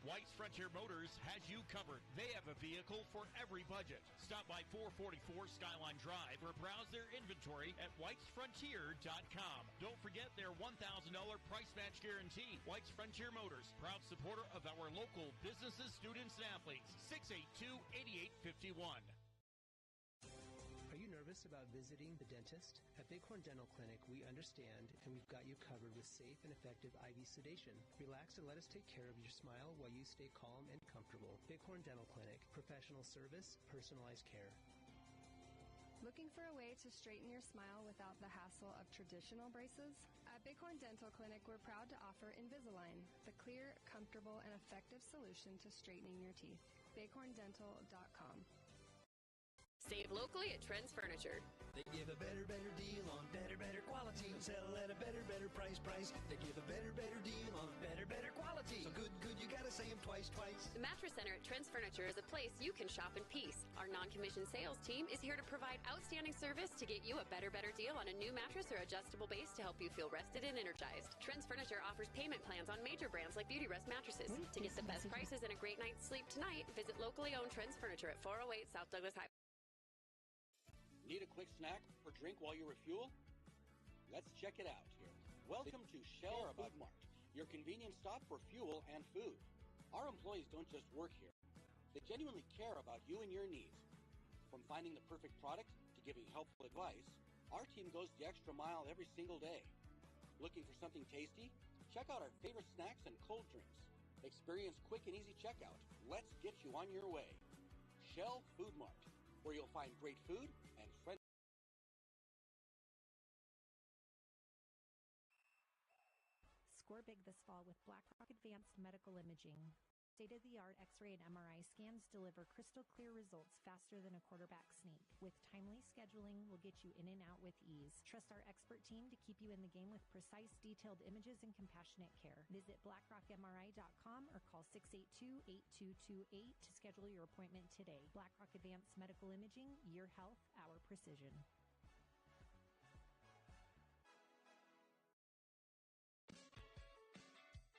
White's Frontier Motors has you covered. They have a vehicle for every budget. Stop by 444 Skyline Drive or browse their inventory at whitesfrontier.com. Don't forget their $1,000 price match guarantee. White's Frontier Motors, proud supporter of our local businesses, students, and athletes. 682-8851. Are you nervous about visiting the dentist? At Bighorn Dental Clinic, we understand and we've got you covered with safe and effective IV sedation. Relax and let us take care of your smile while you stay calm and comfortable. Bighorn Dental Clinic, professional service, personalized care. Looking for a way to straighten your smile without the hassle of traditional braces? At Bighorn Dental Clinic, we're proud to offer Invisalign, the clear, comfortable, and effective solution to straightening your teeth. bighorndental.com. Save locally at Trends Furniture. They give a better deal on better quality. Sell at a better price. They give a better deal on better quality. So good, you gotta say them twice. The Mattress Center at Trends Furniture is a place you can shop in peace. Our non-commissioned sales team is here to provide outstanding service to get you a better deal on a new mattress or adjustable base to help you feel rested and energized. Trends Furniture offers payment plans on major brands like Beauty Rest mattresses. To get the best prices and a great night's sleep tonight, visit locally owned Trends Furniture at 408 South Douglas Highway. Need a quick snack or drink while you refuel? Let's check it out here. Welcome to Shell Food Mart, your convenience stop for fuel and food. Our employees don't just work here. They genuinely care about you and your needs. From finding the perfect product to giving helpful advice, our team goes the extra mile every single day. Looking for something tasty? Check out our favorite snacks and cold drinks. Experience quick and easy checkout. Let's get you on your way. Shell Food Mart, where you'll find great food and friendly. Score big this fall with BlackRock Advanced Medical Imaging. State-of-the-art X-ray and MRI scans deliver crystal clear results faster than a quarterback sneak. With timely scheduling, we'll get you in and out with ease. Trust our expert team to keep you in the game with precise, detailed images and compassionate care. Visit blackrockmri.com or call 682-8228 to schedule your appointment today. BlackRock Advanced Medical Imaging, your health, our precision.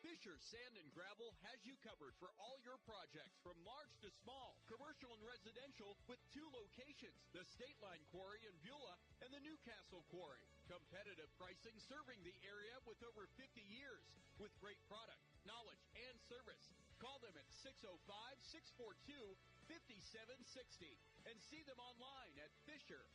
Fisher Sand and Gravel has you covered for all your projects, from large to small, commercial and residential, with 2 locations, the State Line Quarry in Beulah and the Newcastle Quarry. Competitive pricing serving the area with over 50 years, with great product, knowledge, and service. Call them at 605-642-5760 and see them online at FisherIND.com.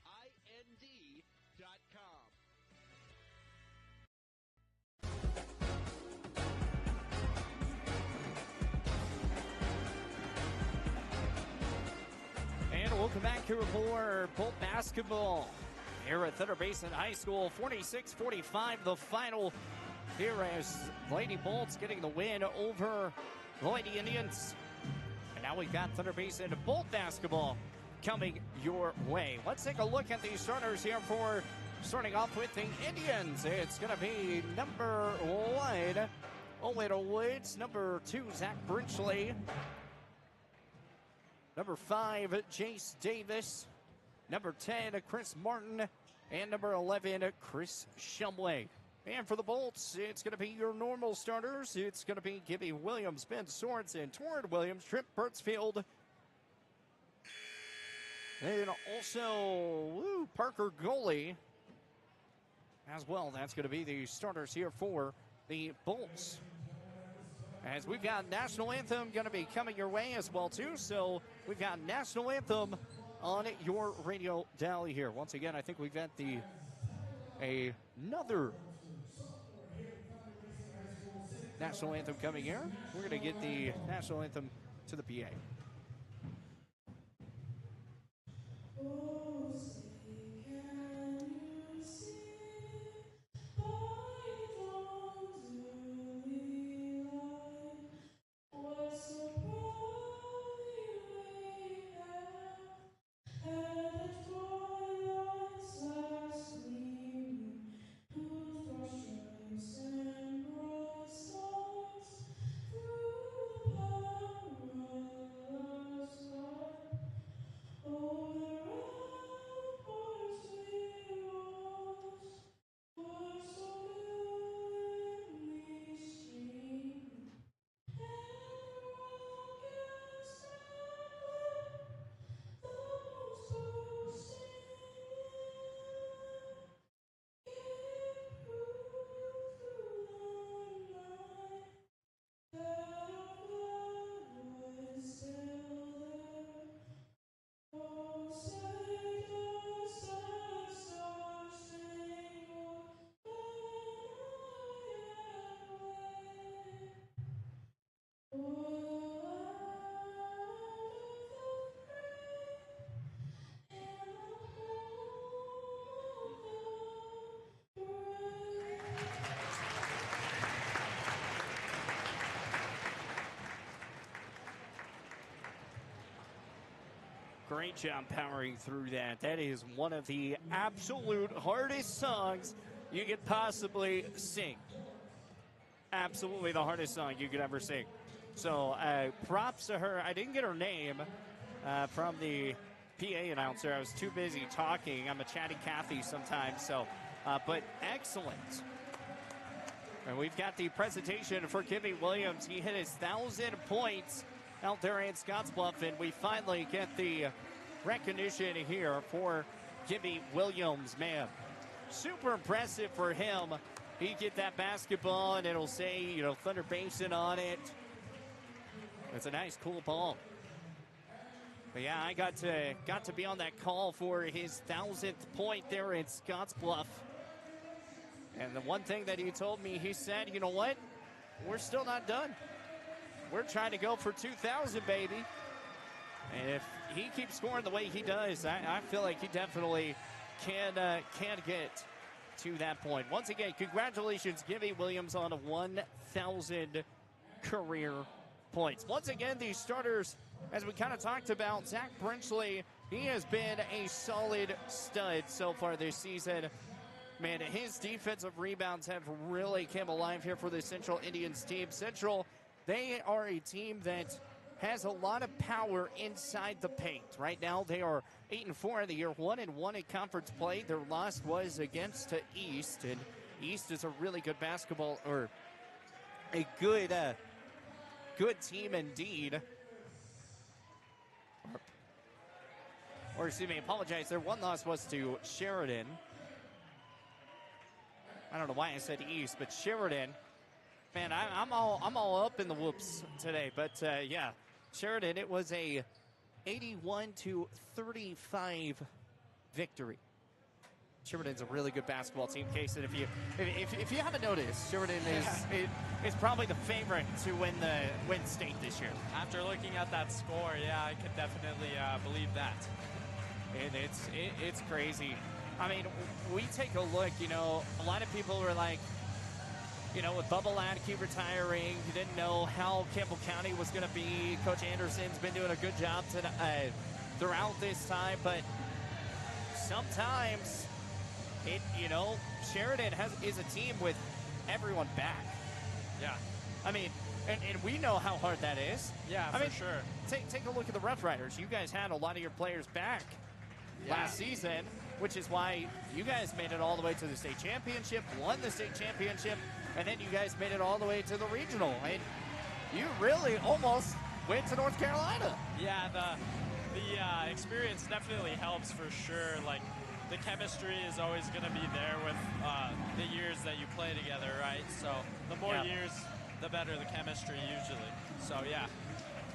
And welcome back here for Bolt basketball here at Thunder Basin High School. 46-45 the final here as Lady Bolts getting the win over the Lady Indians. And now we've got Thunder Basin Bolt basketball coming your way. Let's take a look at the starters here for starting off with the Indians. It's going to be number 1, Oleta Woods. Number 2, Zach Brinchley. Number 5, Jace Davis. Number 10, Chris Martin. And number 11, Chris Shumway. And for the Bolts, it's going to be your normal starters. It's going to be Gibby Williams, Ben Sorensen, Torrin Williams, Trip Burtsfield. And also Parker Goalie as well. That's going to be the starters here for the Bolts. As we've got National Anthem going to be coming your way as well, too. So we've got National Anthem on your radio dial here. Once again, I think we've got another National Anthem coming here. We're going to get the National Anthem to the PA. Oh, great job powering through that. That is one of the absolute hardest songs you could possibly sing. Absolutely the hardest song you could ever sing. So props to her. I didn't get her name from the PA announcer. I was too busy talking. I'm a chatty Cathy sometimes. So, but excellent. And we've got the presentation for Gibby Williams. He hit his 1,000 points out there in Scottsbluff, and we finally get the recognition here for Gibby Williams, man. Super impressive for him. He get that basketball, and it'll say, Thunder Basin on it. It's a nice, cool ball. But yeah, I got to be on that call for his 1,000th point there in Scottsbluff. And the one thing that he told me, he said, you know what? We're still not done. We're trying to go for 2,000, baby. And if he keeps scoring the way he does, I feel like he definitely can get to that point. Once again, congratulations, Gibby Williams, on 1,000 career points. Once again, these starters, as we kind of talked about, Zach Brinchley, he has been a solid stud so far this season. Man, his defensive rebounds have really come alive here for the Central Indians team. Central, they are a team that has a lot of power inside the paint. Right now, they are 8-4 in the year, 1-1 in conference play. Their loss was against East, and East is a really good basketball, or a good team indeed. Or excuse me, apologize. Their one loss was to Sheridan. I don't know why I said East, but Sheridan. Man, I'm all up in the whoops today. But yeah, Sheridan. It was a 81-35 victory. Sheridan's a really good basketball team, Case. And if you haven't noticed, Sheridan is probably the favorite to win state this year. After looking at that score, yeah, I could definitely believe that. And it's crazy. I mean, we take a look, a lot of people were like, with Bubba Latke retiring, you didn't know how Campbell County was going to be. Coach Anderson's been doing a good job throughout this time, but sometimes, Sheridan is a team with everyone back. Yeah. I mean, and we know how hard that is. Yeah, for sure. Take a look at the Rough Riders. You guys had a lot of your players back last season, which is why you guys made it all the way to the state championship, won the state championship, and then you guys made it all the way to the regional. And you really almost went to North Carolina. Yeah, the experience definitely helps for sure. Like, the chemistry is always going to be there with the years that you play together, right? So the more years, the better the chemistry usually. So, yeah.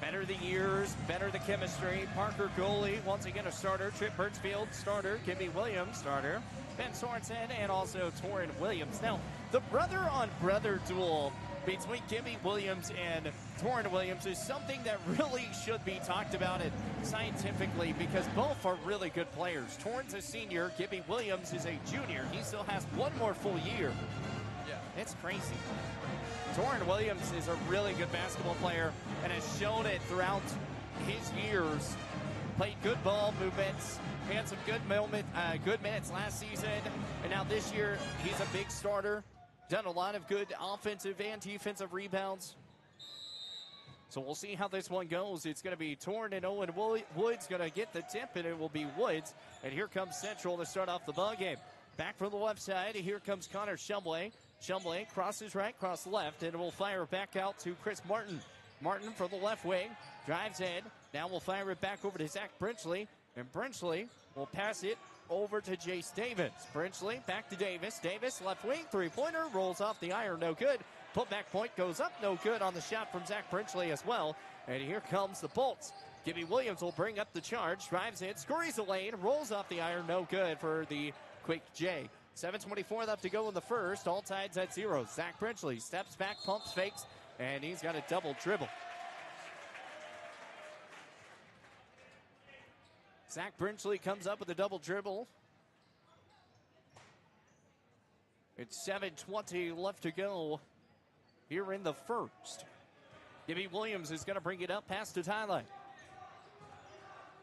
Better the years, better the chemistry. Parker goalie, once again a starter. Trip Birchfield, starter. Gibby Williams, starter. Ben Sorensen, and also Torrin Williams. Now, the brother-on-brother duel between Gibby Williams and Torrin Williams is something that really should be talked about it scientifically, because both are really good players. Torrin's a senior. Gibby Williams is a junior. He still has one more full year. Yeah. It's crazy. Torrin Williams is a really good basketball player and has shown it throughout his years. Played good ball movements. He had some good minutes last season. And now this year, he's a big starter. Done a lot of good offensive and defensive rebounds. So we'll see how this one goes. It's going to be Torrin and Owen Woods going to get the tip, and it will be Woods. And here comes Central to start off the ball game. Back from the left side, here comes Connor Shumway. Shumway crosses right, cross left, and we'll fire it back out to Chris Martin. Martin from the left wing, drives in. Now we'll fire it back over to Zach Brinchley, and Brinchley will pass it over to Jace Davis. Brinchley back to Davis. Davis, left wing, three-pointer, rolls off the iron, no good. Putback point goes up, no good on the shot from Zach Brinchley as well. And here comes the Bolts. Gibby Williams will bring up the charge, drives in, scurries the lane, rolls off the iron, no good for the Quick J. 7:24 left to go in the first. All tides at 0. Zach Brinchley steps back, pumps, fakes, and he's got a double dribble. Zach Brinchley comes up with a double dribble. It's 7:20 left to go here in the first. Gibby Williams is going to bring it up past the timeline.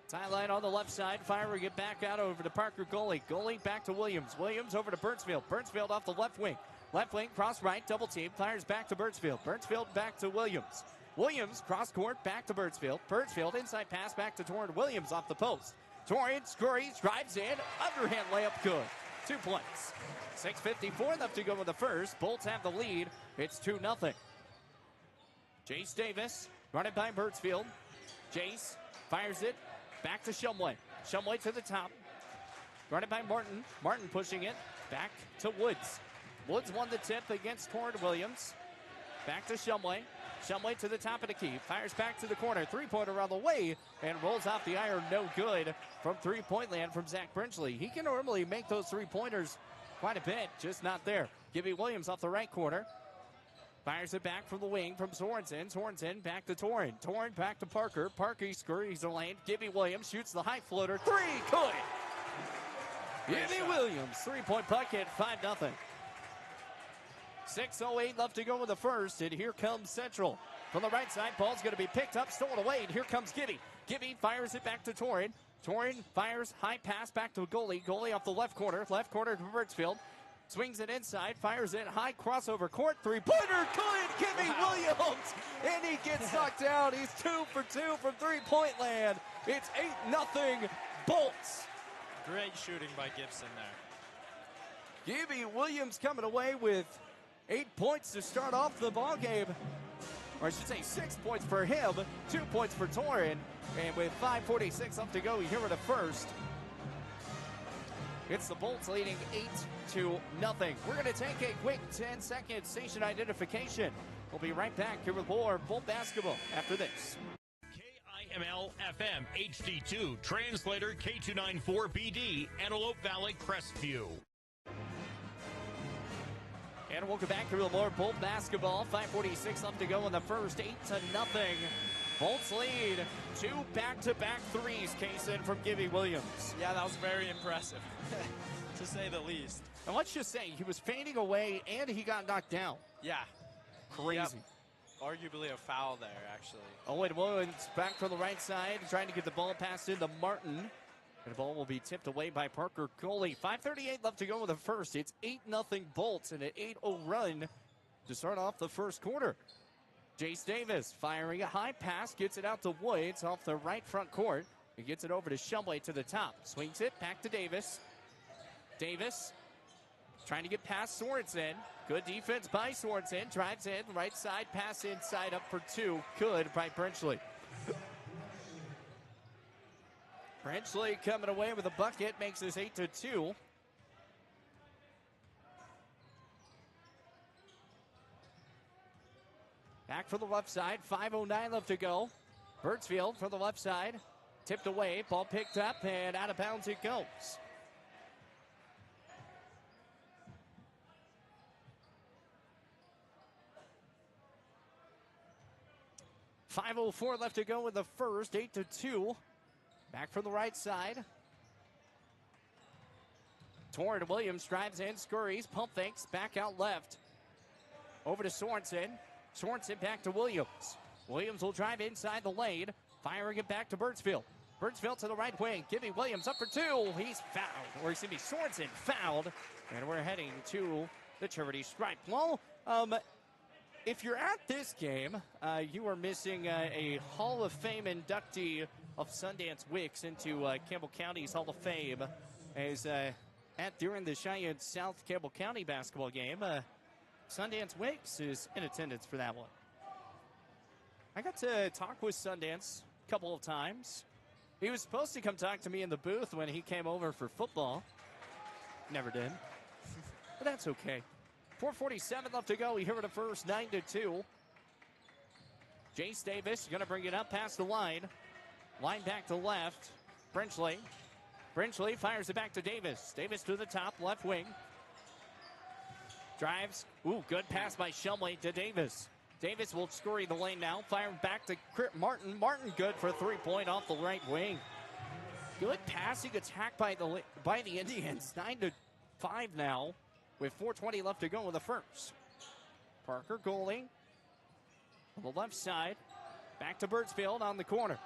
Sideline on the left side, firing it back out over to Parker Goalie. Goalie back to Williams. Williams over to Burnsfield. Burnsfield off the left wing. Left wing, cross right, double team, fires back to Burnsfield. Burnsfield back to Williams. Williams, cross court, back to Burnsfield. Burnsfield, inside pass back to Torrin. Williams off the post. Torrin scurries, drives in, underhand layup, good. 2 points. 6:54 left to go in the first. Bolts have the lead. It's 2-0. Jace Davis, running by Burnsfield. Jace fires it back to Shumway. Shumway to the top. Running by Martin. Martin pushing it back to Woods. Woods won the tip against Torrin Williams. Back to Shumway. Shumway to the top of the key. Fires back to the corner. Three-pointer on the way and rolls off the iron. No good from three-point land from Zach Brinkley. He can normally make those three-pointers quite a bit, just not there. Gibby Williams off the right corner. Fires it back from the wing from Sorensen. Sorensen back to Torrin. Torrin back to Parker. Parker scurries the lane. Gibby Williams shoots the high floater. Three, good. Gibby Williams, three-point bucket, 5-0. 6:08 left to go in the first, and here comes Central. From the right side, ball's going to be picked up, stolen away, and here comes Gibby. Gibby fires it back to Torrin. Torrin fires, high pass back to Goalie. Goalie off the left corner to Birdsfield. Swings it inside, fires it, high crossover court, three-pointer, good, Gibby Williams, and he gets knocked down. He's 2 for 2 from three-point land. It's 8-0 Bolts. Great shooting by Gibson there. Gibby Williams coming away with 8 points to start off the ball game. Or I should say 6 points for him, 2 points for Torrin. And with 5:46 left to go here in the first, it's the Bolts leading 8-0. We're going to take a quick 10-second station identification. We'll be right back here with more Bolt basketball after this. KIML FM HD2, translator K294BD, Antelope Valley, Crestview. And welcome back here with more Bolt basketball. 5:46 left to go in the first, 8-0. Bolts lead. 2 back-to-back threes, Kaysen, from Gibby Williams. Yeah, that was very impressive, to say the least. And let's just say, he was fading away, and he got knocked down. Yeah. Crazy. Yep. Arguably a foul there, actually. Owen Williams back from the right side, trying to get the ball passed into Martin. And the ball will be tipped away by Parker Goalie. 5:38 left to go in the first. It's 8-0 Bolts and an 8-0 run to start off the first quarter. Jace Davis firing a high pass, gets it out to Woods off the right front court. He gets it over to Shumway to the top. Swings it back to Davis. Davis trying to get past Sorensen. Good defense by Sorensen. Drives in, right side, pass inside, up for 2. Good by Brinkley. Brinkley coming away with a bucket, makes this 8-2. Back from the left side, 5:09 left to go. Birdsfield from the left side, tipped away, ball picked up, and out of bounds it goes. .504 left to go in the first, 8-2. Back from the right side. Torrin Williams drives in, scurries, pump fakes, back out left. Over to Sorensen. Sorensen back to Williams. Williams will drive inside the lane, firing it back to Birdsfield. Birdsfield to the right wing. Gibby Williams up for 2. He's fouled, or excuse me, Sorensen fouled. And we're heading to the charity stripe. Well, if you're at this game, you are missing a Hall of Fame inductee of Sundance Wicks into Campbell County's Hall of Fame. As during the Cheyenne South Campbell County basketball game, Sundance Wicks is in attendance for that one. I got to talk with Sundance a couple of times. He was supposed to come talk to me in the booth when he came over for football. Never did. But that's okay. 4:47 left to go. We hear it at first, 9-2. Jace Davis going to bring it up past the line. Line back to left. Brinkley. Brinkley fires it back to Davis. Davis to the top, left wing. Drives. Ooh, good pass by Shumway to Davis. Davis will scurry the lane now. Firing back to Martin. Martin good for a 3-point off the right wing. Good passing attack by the Indians. 9-5 now with 4:20 left to go in the first. Parker Goalie on the left side. Back to Birdsfield on the corner.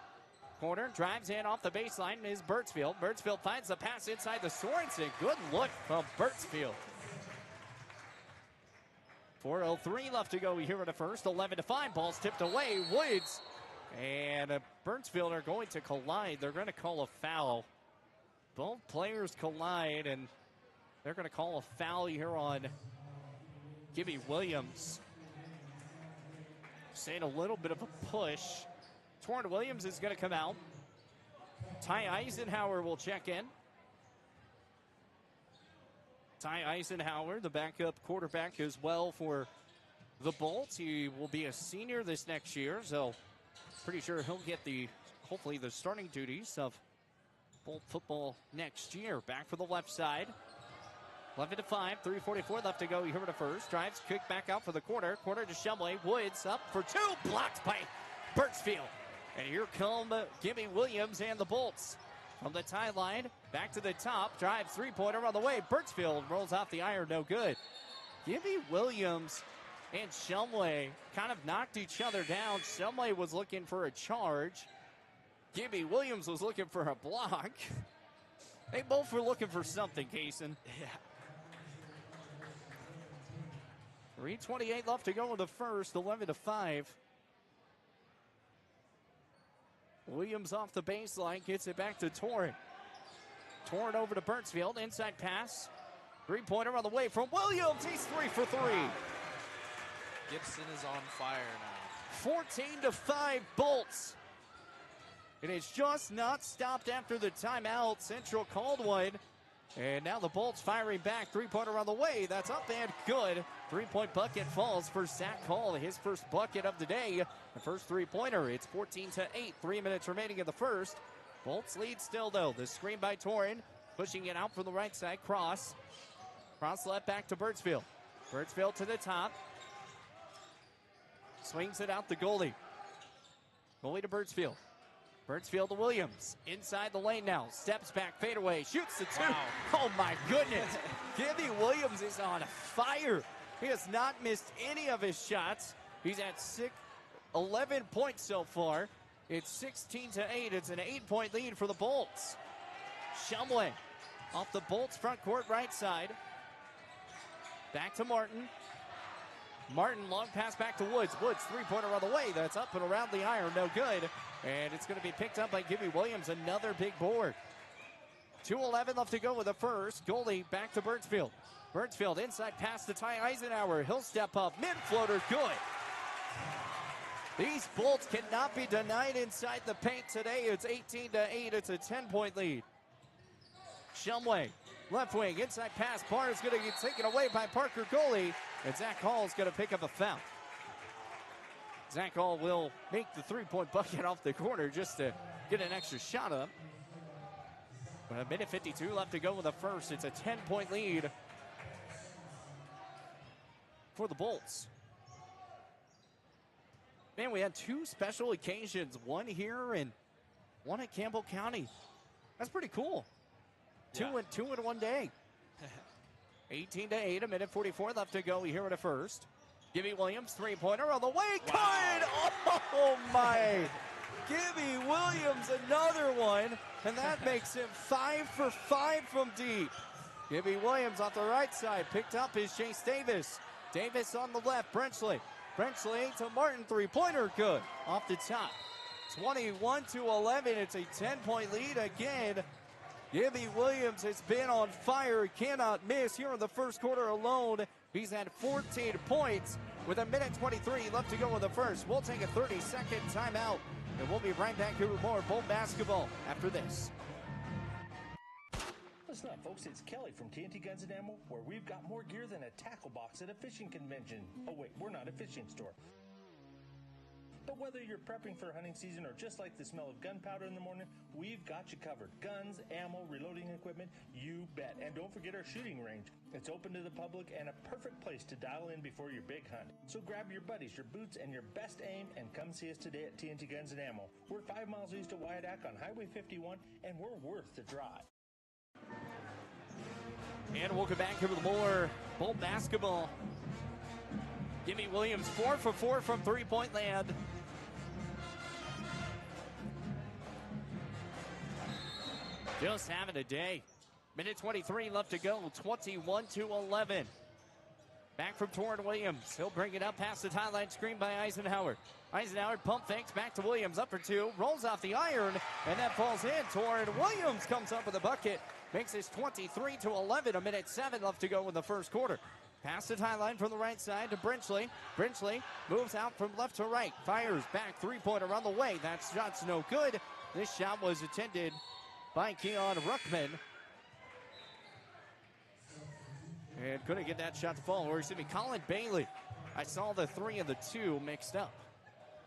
corner, drives in off the baseline, is Birchfield. Birchfield finds the pass inside the Sorensen. Good look from Birchfield. 4:03 left to go here in the first. 11-5. Ball's tipped away. Woods and Birchfield are going to collide. They're going to call a foul. Both players collide, and they're going to call a foul here on Gibby Williams. Saying a little bit of a push. Torrin Williams is going to come out. Ty Eisenhower will check in. Ty Eisenhower, the backup quarterback as well for the Bolts. He will be a senior this next year, so pretty sure he'll get hopefully the starting duties of Bolt football next year. Back for the left side. 11-5, 3:44 left to go here in the first. Drives, kick back out for the corner. Corner to Shumway. Woods up for two. Blocked by Birchfield. And here come Gibby Williams and the Bolts. From the tie line, back to the top. Drive, three-pointer on the way. Birchfield rolls off the iron, no good. Gibby Williams and Shumway kind of knocked each other down. Shumway was looking for a charge. Gibby Williams was looking for a block. They both were looking for something, Kaysen. Yeah. 3:28 left to go in the first, 11-5. Williams off the baseline, gets it back to Torrin. Torrin over to Birchfield, inside pass. Three-pointer on the way from Williams. He's 3 for 3. Wow. Gibson is on fire now. 14-5 Bolts. It is just not stopped after the timeout. Central called one. And now the Bolts firing back. Three-pointer on the way. That's up and good. Three-point bucket falls for Zach Hall. His first bucket of the day. The first three-pointer. It's 14-8. 3 minutes remaining in the first. Bolts lead still, though. The screen by Torrin. Pushing it out from the right side. Cross left back to Birchfield. Birchfield to the top. Swings it out the goalie. Goalie to Birchfield. Birchfield to Williams. Inside the lane now. Steps back, fadeaway, shoots the two. Wow. Oh my goodness. Gibby Williams is on fire. He has not missed any of his shots. He's at 11 points so far. It's 16-8. It's an 8-point lead for the Bolts. Shumway off the Bolts front court right side. Back to Martin. Martin, long pass back to Woods. Woods, three-pointer on the way. That's up and around the iron, no good. And it's going to be picked up by Gibby Williams, another big board. 2:11 left to go with the first. Goalie back to Birchfield. Birchfield, inside pass to Ty Eisenhower. He'll step up. Mid-floater, good. These Bolts cannot be denied inside the paint today. It's 18-8. It's a 10-point lead. Shumway, left wing, inside pass. Barr is going to get taken away by Parker goalie. And Zach Hall is going to pick up a foul. Zach Hall will make the three-point bucket off the corner just to get an extra shot up. But a minute 52 left to go with the first. It's a 10-point lead for the Bolts. Man, we had two special occasions, one here and one at Campbell County. That's pretty cool. Yeah. Two in one day. 18-8, a minute 44 left to go here in the first. Gibby Williams, three-pointer on the way. Wow. Good! Oh, my. Gibby Williams, another one. And that makes him 5 for 5 from deep. Gibby Williams off the right side. Picked up is Chase Davis. Davis on the left. Brenchley to Martin. Three-pointer good. Off the top. 21-11. It's a 10-point lead again. Gibby Williams has been on fire. Cannot miss here in the first quarter alone. He's had 14 points with a minute 23 left to go in the first. We'll take a 30-second timeout, and we'll be right back here with more Bolt basketball after this. Listen up, folks. It's Kelly from TNT Guns and Ammo, where we've got more gear than a tackle box at a fishing convention. Oh, wait, we're not a fishing store. But whether you're prepping for hunting season or just like the smell of gunpowder in the morning, we've got you covered. Guns, ammo, reloading equipment, you bet. And don't forget our shooting range. It's open to the public and a perfect place to dial in before your big hunt. So grab your buddies, your boots, and your best aim and come see us today at TNT Guns and Ammo. We're 5 miles east of Wyandotte on Highway 51, and we're worth the drive. And welcome back here with more Bolt basketball. Gibby Williams 4 for 4 from three-point land. Just having a day. Minute 23 left to go. 21-11. Back from Torrin Williams. He'll bring it up past the timeline, screen by Eisenhower. Eisenhower pump fakes back to Williams, up for two, rolls off the iron, and that falls in. Torrin Williams comes up with a bucket, makes this 23-11. A minute 7 left to go in the first quarter. Past the timeline from the right side to Brinchley. Brinchley moves out from left to right, fires back, three-pointer on the way. That shot's no good. This shot was attended by Keon Ruckman. And couldn't get that shot to fall. Or excuse me, Colin Bailey. I saw the 3 and the 2 mixed up.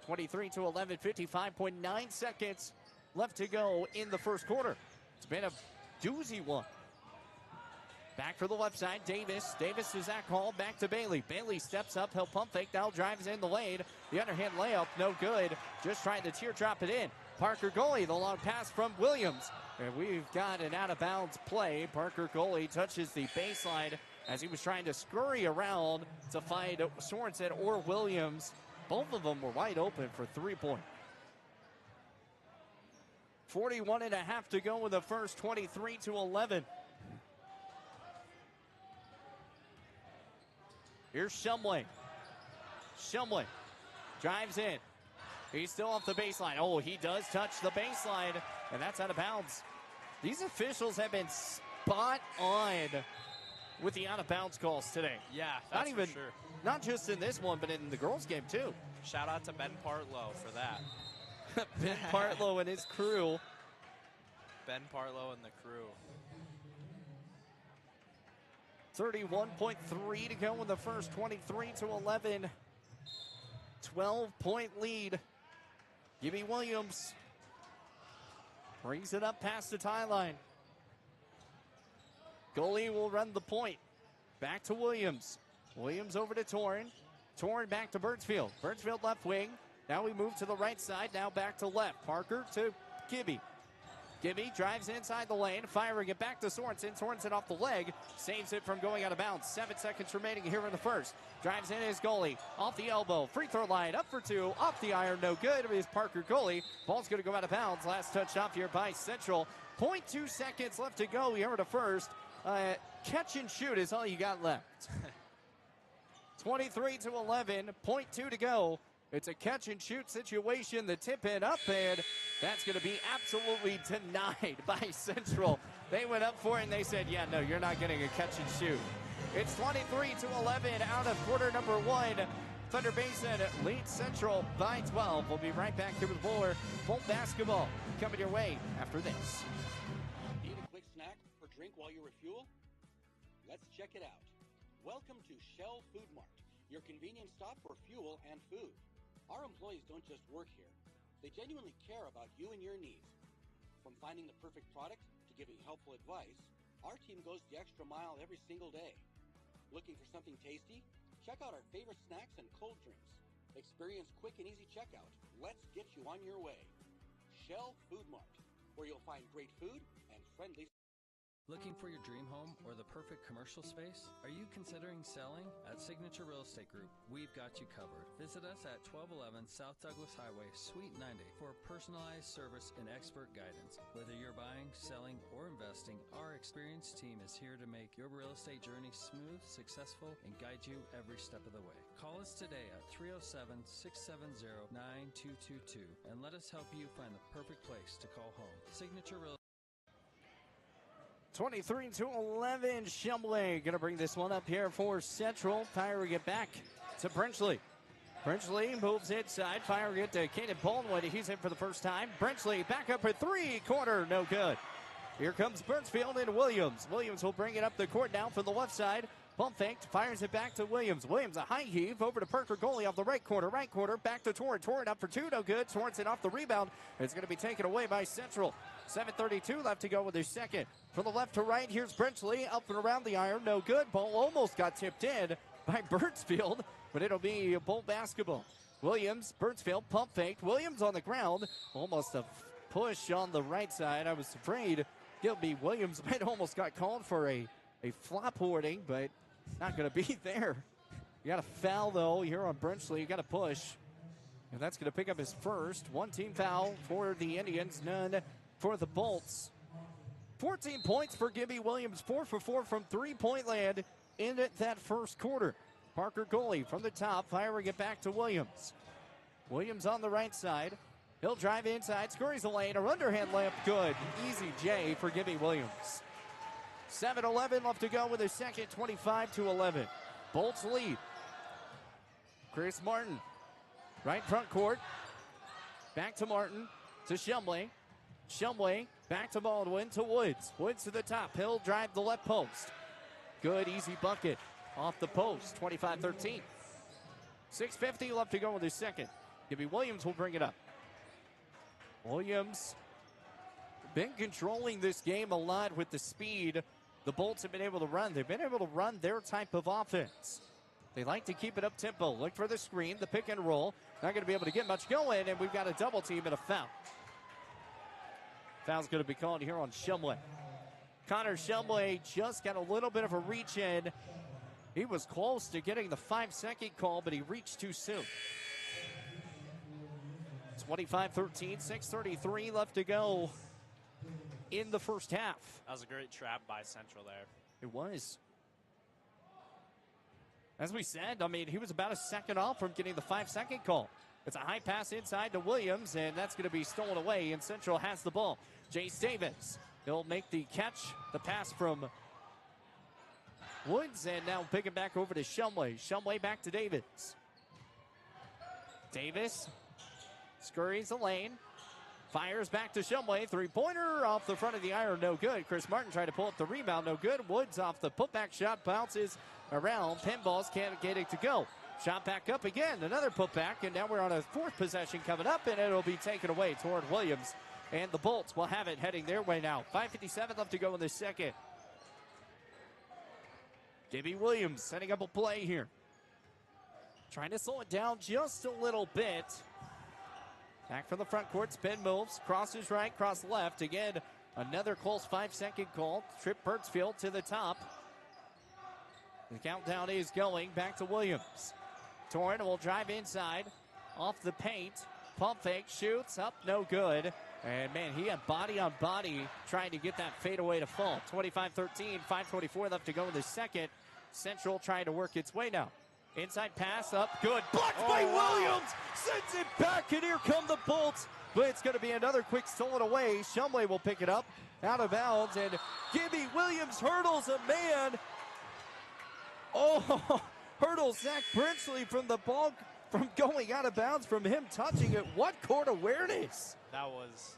23-11, 55.9 seconds left to go in the first quarter. It's been a doozy one. Back for the left side, Davis. Davis to Zach Hall, back to Bailey. Bailey steps up, he'll pump fake, now drives in the lane. The underhand layup, no good. Just trying to teardrop it in. Parker goalie, the long pass from Williams. And we've got an out-of-bounds play. Parker goalie touches the baseline as he was trying to scurry around to find Sorensen or Williams. Both of them were wide open for three-point. 41 and a half to go in the first, 23-11. Here's Shumway. Shumway drives in. He's still off the baseline. Oh, he does touch the baseline, and that's out of bounds. These officials have been spot on with the out-of-bounds calls today. Yeah, that's for sure. Not just in this one, but in the girls' game, too. Shout out to Ben Partlow for that. Ben Partlow and his crew. Ben Partlow and the crew. 31.3 to go in the first, 23-11. 12-point lead. Gibby Williams brings it up past the tie line. Goalie will run the point. Back to Williams. Williams over to Torrin. Torrin back to Birdsfield. Birdsfield left wing. Now we move to the right side. Now back to left. Parker to Gibby. Gibby drives inside the lane, firing it back to Sorensen. Sorensen off the leg, saves it from going out of bounds. 7 seconds remaining here in the first. Drives in his goalie, off the elbow, free throw line, up for two, off the iron, no good. It is Parker goalie. Ball's going to go out of bounds. Last touch off here by Central. 0.2 seconds left to go here in the first. Catch and shoot is all you got left. 23-11, 0.2 to go. It's a catch and shoot situation. The tip in up, and that's going to be absolutely denied by Central. They went up for it and they said, yeah, no, you're not getting a catch and shoot. It's 23-11 out of quarter number one. Thunder Basin leads Central by 12. We'll be right back here with more Bolt basketball coming your way after this. Need a quick snack or drink while you refuel? Let's check it out. Welcome to Shell Food Mart, your convenience stop for fuel and food. Our employees don't just work here. They genuinely care about you and your needs. From finding the perfect product to giving helpful advice, our team goes the extra mile every single day. Looking for something tasty? Check out our favorite snacks and cold drinks. Experience quick and easy checkout. Let's get you on your way. Shell Food Mart, where you'll find great food and friendly. Looking for your dream home or the perfect commercial space? Are you considering selling? At Signature Real Estate Group, we've got you covered. Visit us at 1211 South Douglas Highway, Suite 90 for personalized service and expert guidance. Whether you're buying, selling, or investing, our experienced team is here to make your real estate journey smooth, successful, and guide you every step of the way. Call us today at 307-670-9222 and let us help you find the perfect place to call home. Signature Real 23-11, Shumway going to bring this one up here for Central. Firing it back to Brinchley. Brinchley moves inside, firing it to Caden Baldwin. He's in for the first time. Brinchley back up at three, corner, no good. Here comes Birdsfield and Williams. Williams will bring it up the court now from the left side. Pump faked, fires it back to Williams. Williams a high heave over to Parker goalie off the right corner, back to Torrin. Torrin up for two, no good. Sorensen off the rebound. It's going to be taken away by Central. 7:32 left to go with their second. From the left to right, here's Brinchley up and around the iron, no good. Ball almost got tipped in by Birdsfield, but it'll be Bolt basketball. Williams, Birdsfield, pump faked. Williams on the ground, almost a push on the right side. I was afraid Gilby Williams might almost got called for a flop hoarding, but not going to be there. You got a foul, though, here on Brinchley. You got to push, and that's going to pick up his first. One team foul for the Indians, none for the Bolts. 14 points for Gibby Williams, 4 for 4 from three-point land in that first quarter. Parker Coley from the top, firing it back to Williams. Williams on the right side. He'll drive inside, scurries the lane, or underhand layup, good. Easy J for Gibby Williams. 7:11 left to go with a second, 25-11. Bolts lead. Chris Martin, right front court. Back to Martin, to Shumway. Shumway back to Baldwin, to Woods. Woods to the top. He'll drive the left post. Good, easy bucket off the post, 25-13. 6:50 left to go with his second. Gibby Williams will bring it up. Williams been controlling this game a lot with the speed the Bolts have been able to run. They've been able to run their type of offense. They like to keep it up tempo. Look for the screen, the pick and roll. Not going to be able to get much going, and we've got a double team and a foul. Foul's going to be called here on Shumway. Connor Shumway just got a little bit of a reach in. He was close to getting the 5-second call, but he reached too soon. 25-13, 6:33 left to go in the first half. That was a great trap by Central there. It was. As we said, I mean, he was about a second off from getting the 5-second call. It's a high pass inside to Williams, and that's going to be stolen away, and Central has the ball. Jace Davis, he'll make the catch, the pass from Woods, and now pick it back over to Shumway. Shumway back to Davis. Davis scurries the lane, fires back to Shumway. Three-pointer off the front of the iron, no good. Chris Martin tried to pull up the rebound, no good. Woods off the putback shot, bounces around. Pinballs can't get it to go. Shot back up again, another putback, and now we're on a fourth possession coming up, and it'll be taken away toward Williams. And the Bolts will have it heading their way now. 5:57 left to go in the second. Gibby Williams setting up a play here. Trying to slow it down just a little bit. Back from the front court, spin moves, crosses right, cross left. Again, another close 5-second call. Trip Birchfield to the top. The countdown is going back to Williams. Torrin will drive inside, off the paint. Pump fake, shoots, up, no good. And, man, he had body on body trying to get that fadeaway to fall. 25-13, 5:24 left to go in the second. Central trying to work its way now. Inside pass, up, good. Blocked by Williams! Sends it back, and here come the Bolts. But it's going to be another quick stolen away. Shumway will pick it up, out of bounds, and Gibby Williams hurdles a man. Oh, hurdles Zach Brinsley from the ball, from going out of bounds, from him touching it. What court awareness! That was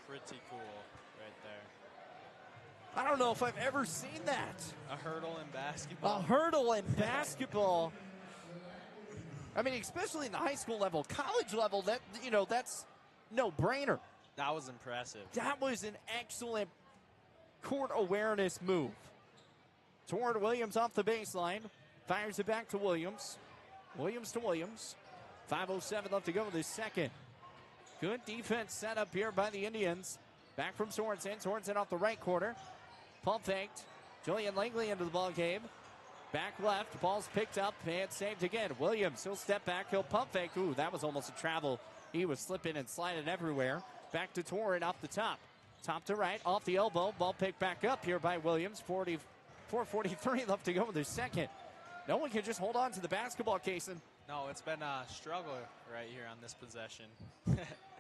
pretty cool right there. I don't know if I've ever seen that. A hurdle in basketball. A hurdle in basketball. I mean, especially in the high school level, college level, that, you know, that's no brainer. That was impressive. That was an excellent court awareness move. Toward Williams off the baseline. Fires it back to Williams. Williams to Williams. 5:07 left to go in the second. Good defense set up here by the Indians. Back from Sorensen. Sorensen off the right corner. Pump faked. Julian Langley into the ball game. Back left. Ball's picked up and saved again. Williams, he'll step back. He'll pump fake. Ooh, that was almost a travel. He was slipping and sliding everywhere. Back to Torrin off the top. Top to right. Off the elbow. Ball picked back up here by Williams. 4:43 left to go in the second. No one can just hold on to the basketball, Kaysen. No, it's been a struggle right here on this possession.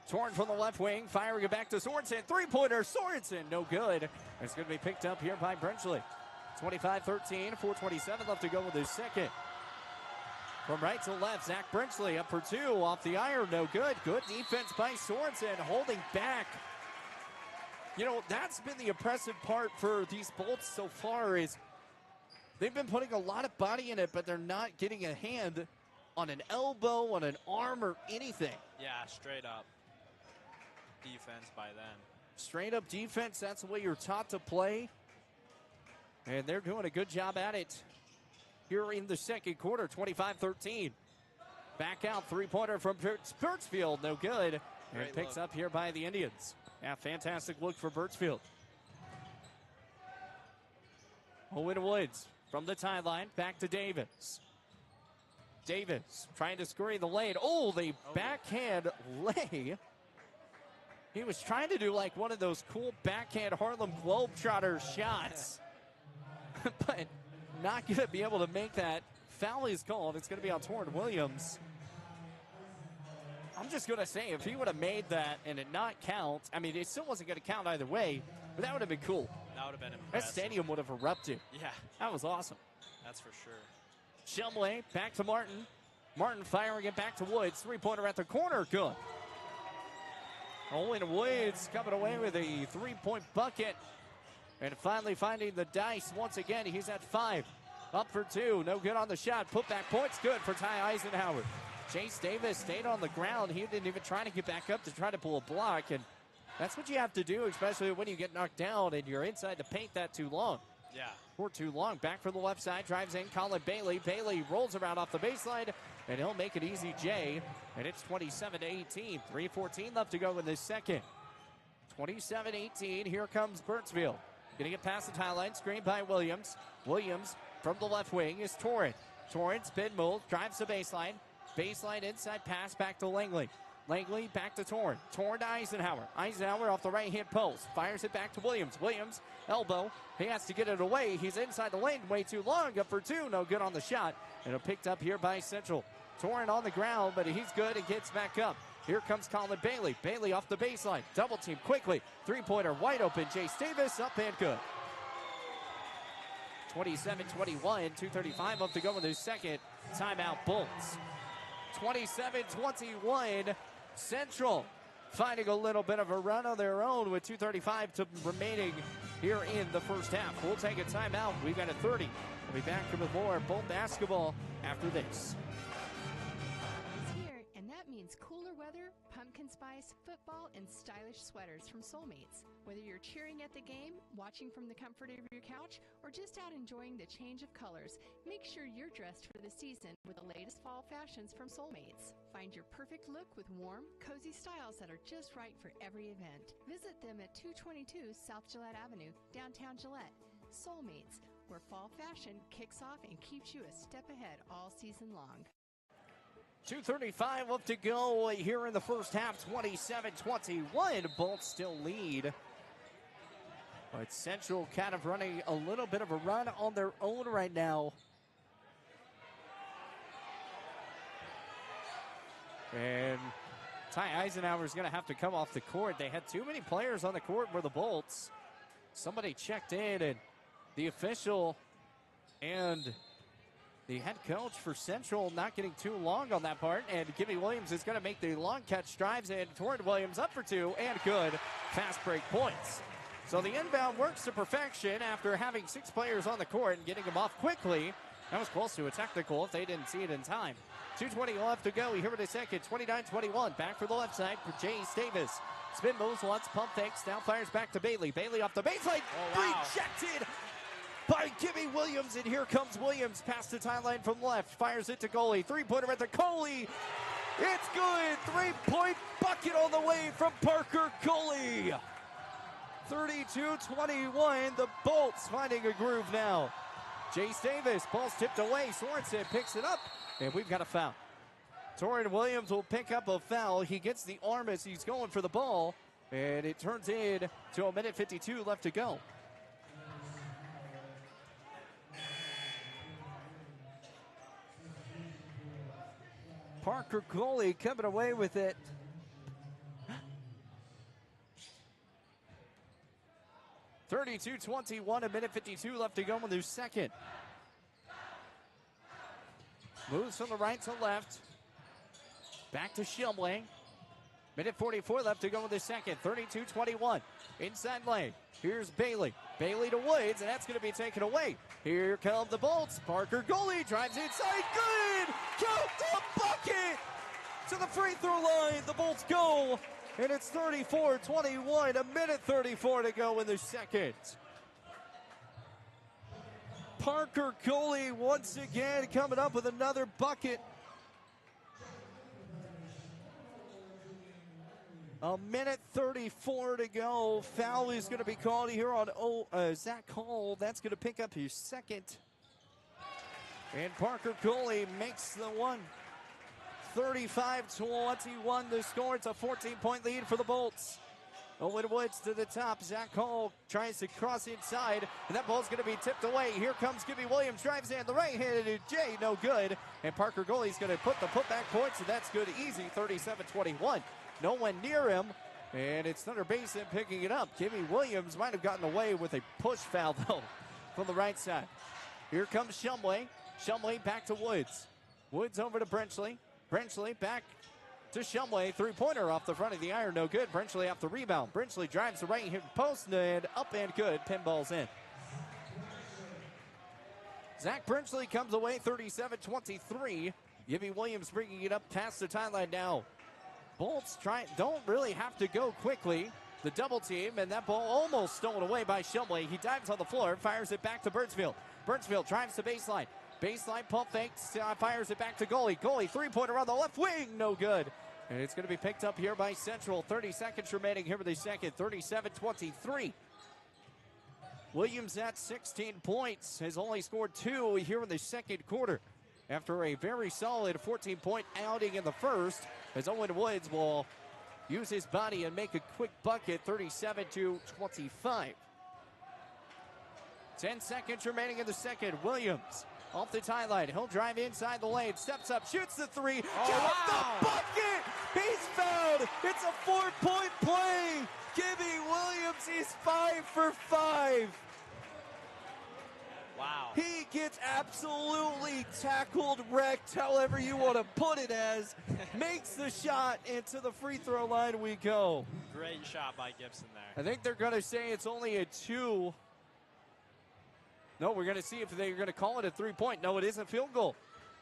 Torn from the left wing, firing it back to Sorensen. Three-pointer, Sorensen, no good. It's going to be picked up here by Brenchley. 25-13, 4:27 left to go with his second. From right to left, Zach Brenchley up for two. Off the iron, no good. Good defense by Sorensen, holding back. You know, that's been the impressive part for these Bolts so far, is they've been putting a lot of body in it, but they're not getting a hand on an elbow, on an arm, or anything. Yeah, straight up defense by them. Straight up defense, that's the way you're taught to play. And they're doing a good job at it here in the second quarter, 25-13. Back out, three-pointer from Birchfield, no good. And picks up here by the Indians. Yeah, fantastic look for Birchfield. Owen Woods from the timeline, back to Davis. Davis trying to scurry the lane. Oh, the backhand lay. He was trying to do like one of those cool backhand Harlem Globetrotter shots, but not going to be able to make that. Foul is called. It's going to be on Torrin Williams. I'm just going to say, if he would have made that and it not count, I mean, it still wasn't going to count either way, but that would have been cool. That would have been impressive. That stadium would have erupted. Yeah. That was awesome. That's for sure. Shumway back to Martin. Martin firing it back to Woods. Three-pointer at the corner. Good. Owen Woods coming away with a three-point bucket. And finally finding the dice once again. He's at 5. Up for 2. No good on the shot. Put back points. Good for Ty Eisenhower. Chase Davis stayed on the ground. He didn't even try to get back up to try to pull a block. And that's what you have to do, especially when you get knocked down and you're inside the paint that too long. Yeah. For too long. Back from the left side. Drives in Colin Bailey. Bailey rolls around off the baseline. And he'll make it easy, Jay. And it's 27-18. 3:14 left to go in this second. 27-18. Here comes Burnsville. Going to get past the tie line. Screen by Williams. Williams from the left wing is Torrent. Torrent spin move. Drives the baseline. Baseline inside pass back to Langley. Langley back to Torrent. Torrent to Eisenhower. Eisenhower off the right-hand post. Fires it back to Williams. Williams, elbow. He has to get it away. He's inside the lane way too long. Up for 2. No good on the shot. And it'll picked up here by Central. Torrent on the ground, but he's good and gets back up. Here comes Colin Bailey. Bailey off the baseline. Double team quickly. Three-pointer wide open. Jace Davis up and good. 27-21. 2:35 left to go in the second. Timeout Bolts. 27-21. Central finding a little bit of a run on their own with 2:35 to remaining here in the first half. We'll take a timeout. We've got a 30. We'll be back with more Bolt basketball after this. It's here, and that means cooler weather, pumpkin spice, football, and stylish sweaters from Soulmates. Whether you're cheering at the game, watching from the comfort of your couch, or just out enjoying the change of colors, make sure you're dressed for the season with the latest fall fashions from Soulmates. Find your perfect look with warm, cozy styles that are just right for every event. Visit them at 222 South Gillette Avenue, downtown Gillette. Soulmates, where fall fashion kicks off and keeps you a step ahead all season long. 2:35 left to go here in the first half. 27-21. Bolts still lead. But Central kind of running a little bit of a run on their own right now. And Ty Eisenhower is going to have to come off the court. They had too many players on the court for the Bolts. Somebody checked in, and the official and the head coach for Central not getting too long on that part. And Gibby Williams is going to make the long catch, drives in toward Williams, up for 2, and good. Fast break points. So the inbound works to perfection after having 6 players on the court and getting them off quickly. That was close to a technical if they didn't see it in time. 2:20 left to go here in a second. 29-21. Back for the left side for Jace Davis. Spin moves once, pump fakes, now fires back to Bailey. Bailey off the baseline. Oh, wow. Rejected by Gibby Williams, and here comes Williams past the timeline from left. Fires it to goalie. Three-pointer at the goalie. It's good. 3-point bucket on the way from Parker Coley. 32-21. The Bolts finding a groove now. Jace Davis, ball's tipped away. Sorensen picks it up, and we've got a foul. Torrin Williams will pick up a foul. He gets the arm as he's going for the ball, and it turns in to 1:52 left to go. Parker Coley coming away with it. (32-21), 1:52 left to go in the second. Moves from the right to left. Back to Shumway. 1:44 left to go in the second. 32-21. Inside lane. Here's Bailey. Bailey to Woods, and that's going to be taken away. Here come the Bolts. Parker goalie drives inside. Good! Count the bucket! To the free throw line. The Bolts go. And it's 34-21. 1:34 to go in the second. Parker Coley once again coming up with another bucket. 1:34 to go. Foul is going to be called here on Zach Hall. That's going to pick up his second. And Parker Coley makes the one. 35-21 the score. It's a 14-point lead for the Bolts. Owen Woods to the top. Zach Hall tries to cross inside, and that ball's going to be tipped away. Here comes Gibby Williams, drives in the right-handed Jay, no good. And Parker Gooley's going to put the putback points, and that's good, easy, 37-21. No one near him, and it's Thunder Basin picking it up. Gibby Williams might have gotten away with a push foul, though, from the right side. Here comes Shumway. Shumway back to Woods. Woods over to Brenchley. Brenchley back to Shumway. Three-pointer off the front of the iron, no good. Brenchley off the rebound. Brenchley drives the right-hand post and up and good. Pinball's in. Zach Brenchley comes away 37-23. Gibby Williams bringing it up past the timeline now. Bolts don't really have to go quickly. The double team, and that ball almost stolen away by Shumway. He dives on the floor, fires it back to Burnsfield. Burnsfield drives to baseline. Baseline pump fakes, fires it back to Goalie. Goalie, three-pointer on the left wing, no good. And it's going to be picked up here by Central. 30 seconds remaining here in the second, 37-23. Williams at 16 points, has only scored 2 here in the second quarter. After a very solid 14-point outing in the first, as Owen Woods will use his body and make a quick bucket, 37-25. 10 seconds remaining in the second. Williams off the timeline. He'll drive inside the lane. Steps up, shoots the three. The bucket! He's fouled! It's a 4-point play! Gibby Williams, he's 5 for 5. Wow. He gets absolutely tackled, wrecked, however you want to put it as. Makes the shot, and to the free throw line we go. Great shot by Gibson there. I think they're going to say it's only a 2. No, we're going to see if they're going to call it a 3-point. No, it is a field goal.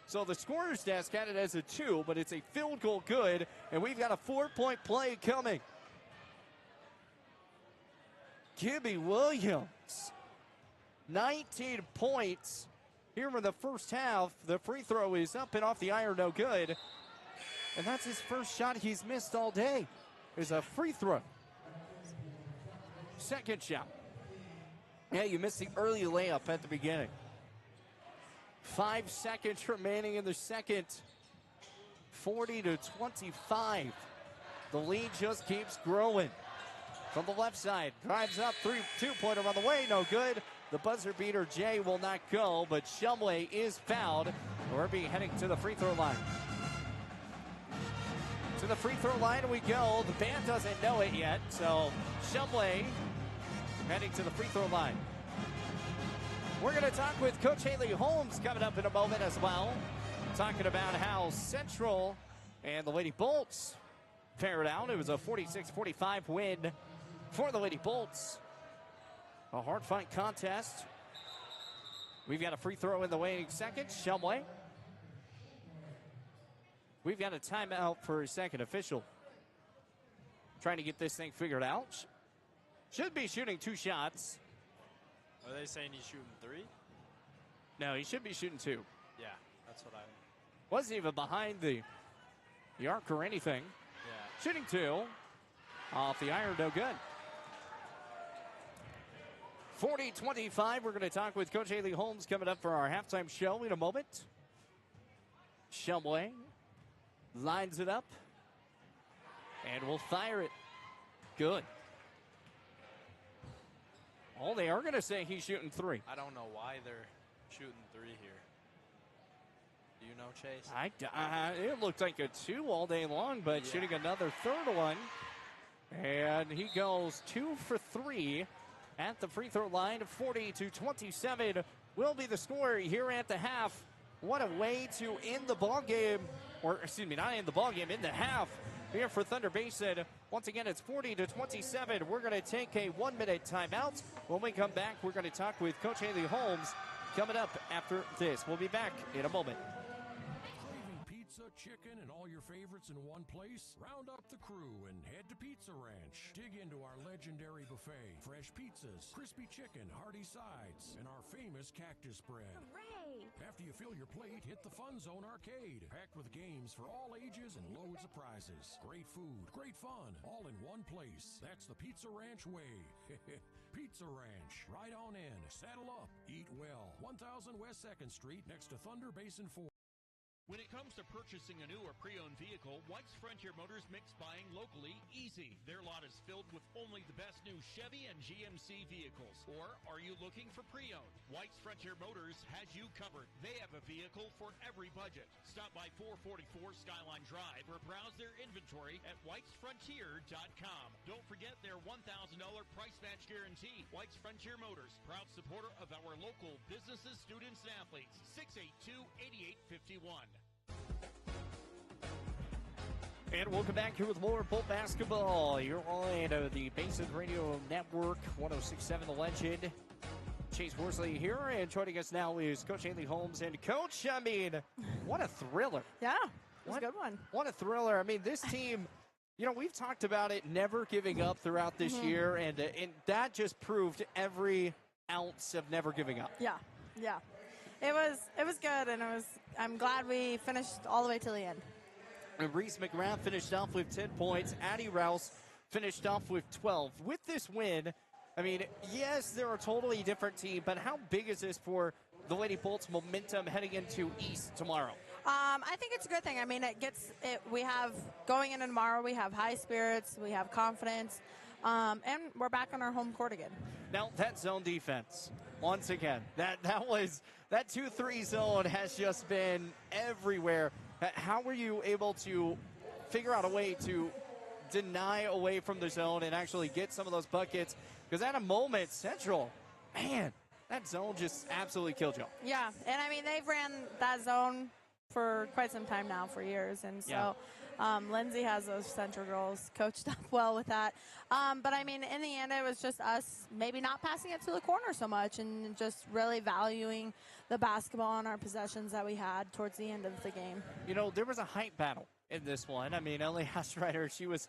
So the scorer's desk had it as a 2, but it's a field goal good, and we've got a 4-point play coming. Gibby Williams, 19 points here in the first half. The free throw is up and off the iron, no good. And that's his first shot he's missed all day, is a free throw. Second shot. Yeah, you missed the early layup at the beginning. 5 seconds remaining in the second. 40-25. The lead just keeps growing. From the left side, drives up, two-pointer on the way, no good. The buzzer beater, Jay, will not go, but Shumway is fouled. We'll be heading to the free throw line. To the free throw line we go. The band doesn't know it yet, so Shumway heading to the free throw line. We're going to talk with Coach Haley Holmes coming up in a moment as well. Talking about how Central and the Lady Bolts fared out. It was a 46-45 win for the Lady Bolts. A hard-fight contest. We've got a free throw in the waning seconds. Shumway. We've got a timeout for a second official. Trying to get this thing figured out. Should be shooting 2 shots. Are they saying he's shooting 3? No, he should be shooting 2. Yeah, that's what I... Wasn't even behind the arc or anything. Yeah. Shooting 2. Off the iron, no good. 40-25. We're going to talk with Coach Haley Holmes coming up for our halftime show in a moment. Shumway lines it up. And we'll fire it. Good. Oh, they are going to say he's shooting 3. I don't know why they're shooting 3 here. Do you know, Chase? It looked like a 2 all day long, but shooting another third one. And he goes 2 for 3 at the free throw line. 40-27 will be the score here at the half. What a way to end the ball game, or excuse me, not end the ball game, in the half here for Thunder Basin. Once again, it's 40-27. We're going to take a 1-minute timeout. When we come back, we're going to talk with Coach Haley Holmes coming up after this. We'll be back in a moment. Craving pizza, chicken, and all your favorites in one place? Round up the crew and head to Pizza Ranch. Dig into our legendary buffet. Fresh pizzas, crispy chicken, hearty sides, and our famous cactus spread. Hooray! After you fill your plate, hit the Fun Zone Arcade. Packed with games for all ages and loads of prizes. Great food, great fun, all in one place. That's the Pizza Ranch way. Pizza Ranch. Ride on in, saddle up, eat well. 1000 West 2nd Street next to Thunder Basin 4. When it comes to purchasing a new or pre-owned vehicle, White's Frontier Motors makes buying locally easy. Their lot is filled with only the best new Chevy and GMC vehicles. Or are you looking for pre-owned? White's Frontier Motors has you covered. They have a vehicle for every budget. Stop by 444 Skyline Drive or browse their inventory at whitesfrontier.com. Don't forget their $1,000 price match guarantee. White's Frontier Motors, proud supporter of our local businesses, students, and athletes. 682-8851. And welcome back here with more Bolt basketball. You're on the Basin Radio Network, 106.7 The Legend. Chase Worsley here, and joining us now is Coach Haley Holmes. And Coach, I mean, what a thriller. Yeah, it was a good one. What a thriller. I mean, this team, you know, we've talked about it never giving up throughout this year, and that just proved every ounce of never giving up. Yeah. It was good, and I'm glad we finished all the way to the end. And Reese McGrath finished off with 10 points. Addie Rouse finished off with 12. With this win, I mean, yes, they're a totally different team, but how big is this for the Lady Bolts' momentum heading into East tomorrow? I think it's a good thing. I mean, we have, going into tomorrow, we have high spirits, we have confidence, and we're back on our home court again. Now, that zone defense, once again, that 2-3 zone has just been everywhere. How were you able to figure out a way to deny away from the zone and actually get some of those buckets? Because at a moment, Central, man, that zone just absolutely killed you. Yeah, and I mean, they've ran that zone for quite some time now, for years. And so Lindsay has those Central girls coached up well with that. But, I mean, in the end, it was just us maybe not passing it to the corner so much and just really valuing the basketball and our possessions that we had towards the end of the game. You know, there was a height battle in this one. I mean, Ellie Hastreiter, she was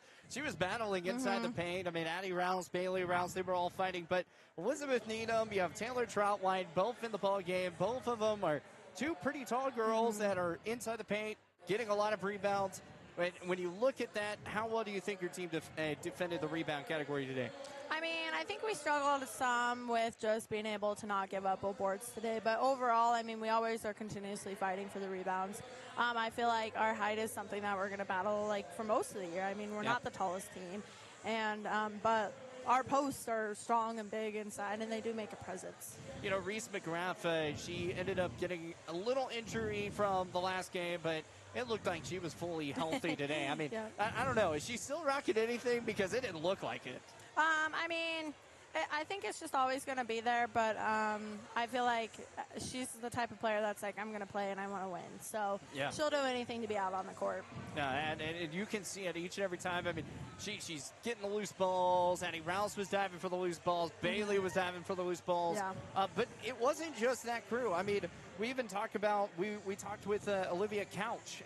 battling inside the paint. I mean, Addie Rouse, Bailey Rouse, they were all fighting. But Elizabeth Needham, you have Taylor Troutwine, both in the ball game. Both of them are two pretty tall girls that are inside the paint, getting a lot of rebounds. When you look at that, how well do you think your team defended the rebound category today? I mean, I think we struggled some with just being able to not give up boards today. But overall, I mean, we always are continuously fighting for the rebounds. I feel like our height is something that we're going to battle for most of the year. I mean, we're not the tallest team, and but our posts are strong and big inside, and they do make a presence. You know, Reese McGrath, she ended up getting a little injury from the last game, but it looked like she was fully healthy today. I mean, I don't know. Is she still rocking anything? Because it didn't look like it. I mean, I think it's just always going to be there, but I feel like she's the type of player that's like, I'm going to play and I want to win. So she'll do anything to be out on the court. Yeah, and you can see it each and every time. I mean, she's getting the loose balls. Addie Rouse was diving for the loose balls. Bailey was diving for the loose balls. Yeah. But it wasn't just that crew. I mean, we even talked about, we talked with Olivia Couch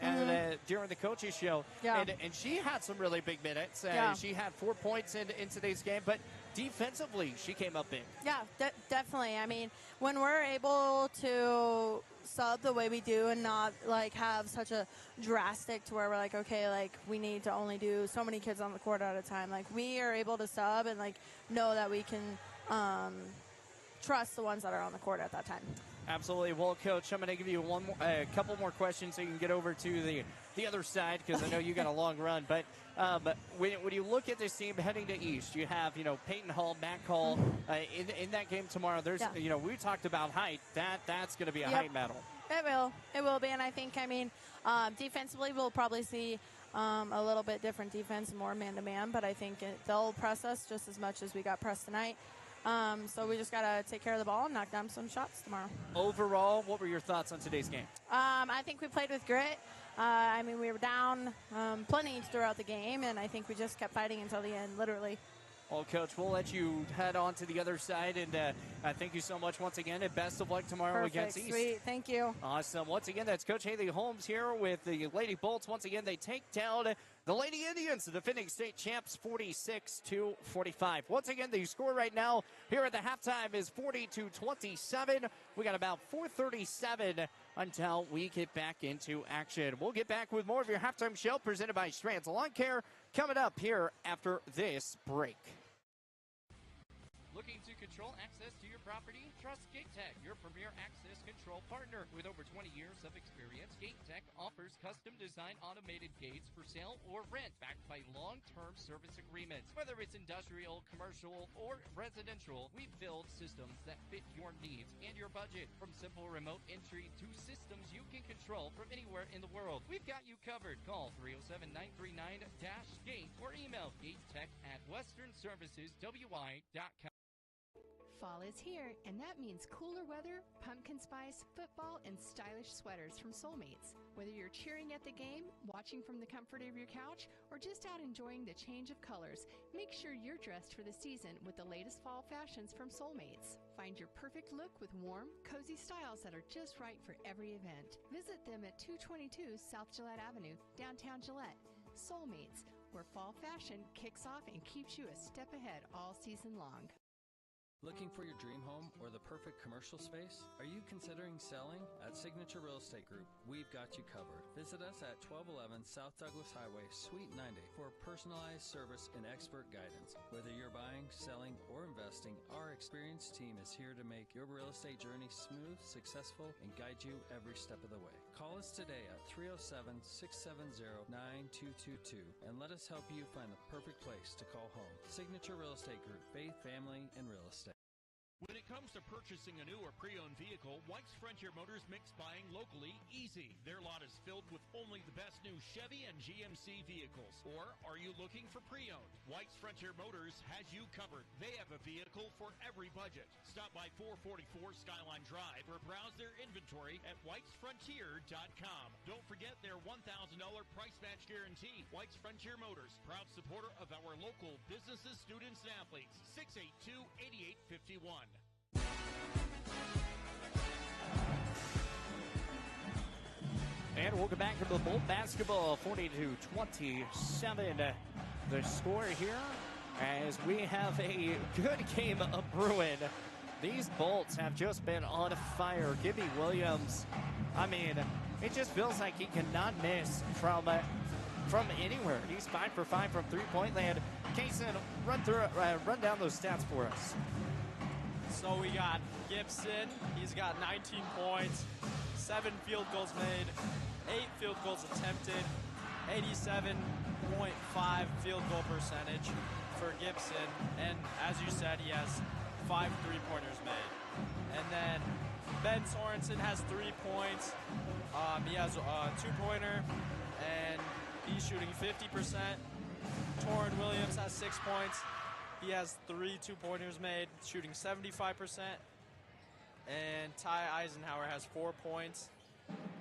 during the coaches show, and she had some really big minutes. She had 4 points in today's game, but defensively, she came up big. Yeah, definitely. I mean, when we're able to sub the way we do and not have such a drastic to where we're like, okay, we need to only do so many kids on the court at a time. We are able to sub and know that we can trust the ones that are on the court at that time. Absolutely. Well, Coach, I'm going to give you a couple more questions so you can get over to the other side, because I know you got a long run. But when you look at this team heading to East, you have Peyton Hall, Matt Hall in that game tomorrow. There's we talked about height. That's going to be a height battle. It will be, and I think defensively we'll probably see a little bit different defense, more man-to-man. But I think they'll press us just as much as we got pressed tonight. So we just got to take care of the ball and knock down some shots tomorrow. Overall, what were your thoughts on today's game? I think we played with grit. I mean, we were down plenty throughout the game, and I think we just kept fighting until the end, literally. Well, Coach, we'll let you head on to the other side, and thank you so much once again, and best of luck tomorrow against East. Sweet, thank you. Awesome. Once again, that's Coach Haley Holmes here with the Lady Bolts. Once again, they take down the Lady Indians, the defending state champs, 46-45. Once again, the score right now here at the halftime is 40-27. We got about 4:37 until we get back into action. We'll get back with more of your halftime show presented by Strands Lawn Care coming up here after this break. Looking to control access to your property? Trust GateTech, your premier access control partner. With over 20 years of experience, GateTech offers custom-designed automated gates for sale or rent, backed by long-term service agreements. Whether it's industrial, commercial, or residential, we build systems that fit your needs and your budget. From simple remote entry to systems you can control from anywhere in the world, we've got you covered. Call 307-939-GATE or email gatetech@westernserviceswi.com. Fall is here, and that means cooler weather, pumpkin spice, football, and stylish sweaters from Soulmates. Whether you're cheering at the game, watching from the comfort of your couch, or just out enjoying the change of colors, make sure you're dressed for the season with the latest fall fashions from Soulmates. Find your perfect look with warm, cozy styles that are just right for every event. Visit them at 222 South Gillette Avenue, downtown Gillette. Soulmates, where fall fashion kicks off and keeps you a step ahead all season long. Looking for your dream home or the perfect commercial space? Are you considering selling? At Signature Real Estate Group, we've got you covered. Visit us at 1211 South Douglas Highway, Suite 90 for personalized service and expert guidance. Whether you're buying, selling, or investing, our experienced team is here to make your real estate journey smooth, successful, and guide you every step of the way. Call us today at 307-670-9222 and let us help you find the perfect place to call home. Signature Real Estate Group, faith, family, and real estate. When it comes to purchasing a new or pre-owned vehicle, White's Frontier Motors makes buying locally easy. Their lot is filled with only the best new Chevy and GMC vehicles. Or are you looking for pre-owned? White's Frontier Motors has you covered. They have a vehicle for every budget. Stop by 444 Skyline Drive or browse their inventory at whitesfrontier.com. Don't forget their $1,000 price match guarantee. White's Frontier Motors, proud supporter of our local businesses, students, and athletes. 682-8851. And we'll get back to the Bolt basketball, 40-27. The score here, as we have a good game of brewing. These Bolts have just been on fire. Gibby Williams, I mean, it just feels like he cannot miss from anywhere. He's 5 for 5 from three-point land. Kaysen, run down those stats for us. So we got Gibson. He's got 19 points, 7 field goals made, 8 field goals attempted, 87.5 field goal percentage for Gibson. And as you said, he has 5 three-pointers made. And then Ben Sorensen has 3 points. He has a 2-pointer, and he's shooting 50%. Torrin Williams has 6 points. He has 3 2-pointers made, shooting 75%. And Ty Eisenhower has 4 points,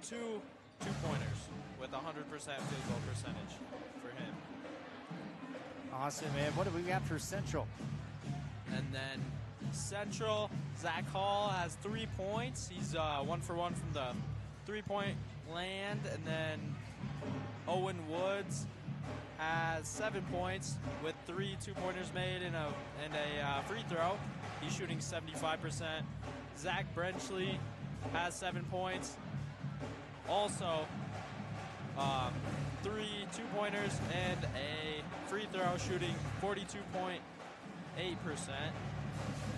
2 2-pointers with 100% field goal percentage for him. Awesome, man. What do we got for Central? And then Central, Zach Hall has 3 points. He's 1 for 1 from the three-point land. And then Owen Woods has 7 points with 3 2-pointers made and a free throw. He's shooting 75%. Zach Brenchley has 7 points. Also, 3 2-pointers and a free throw, shooting 42.8%.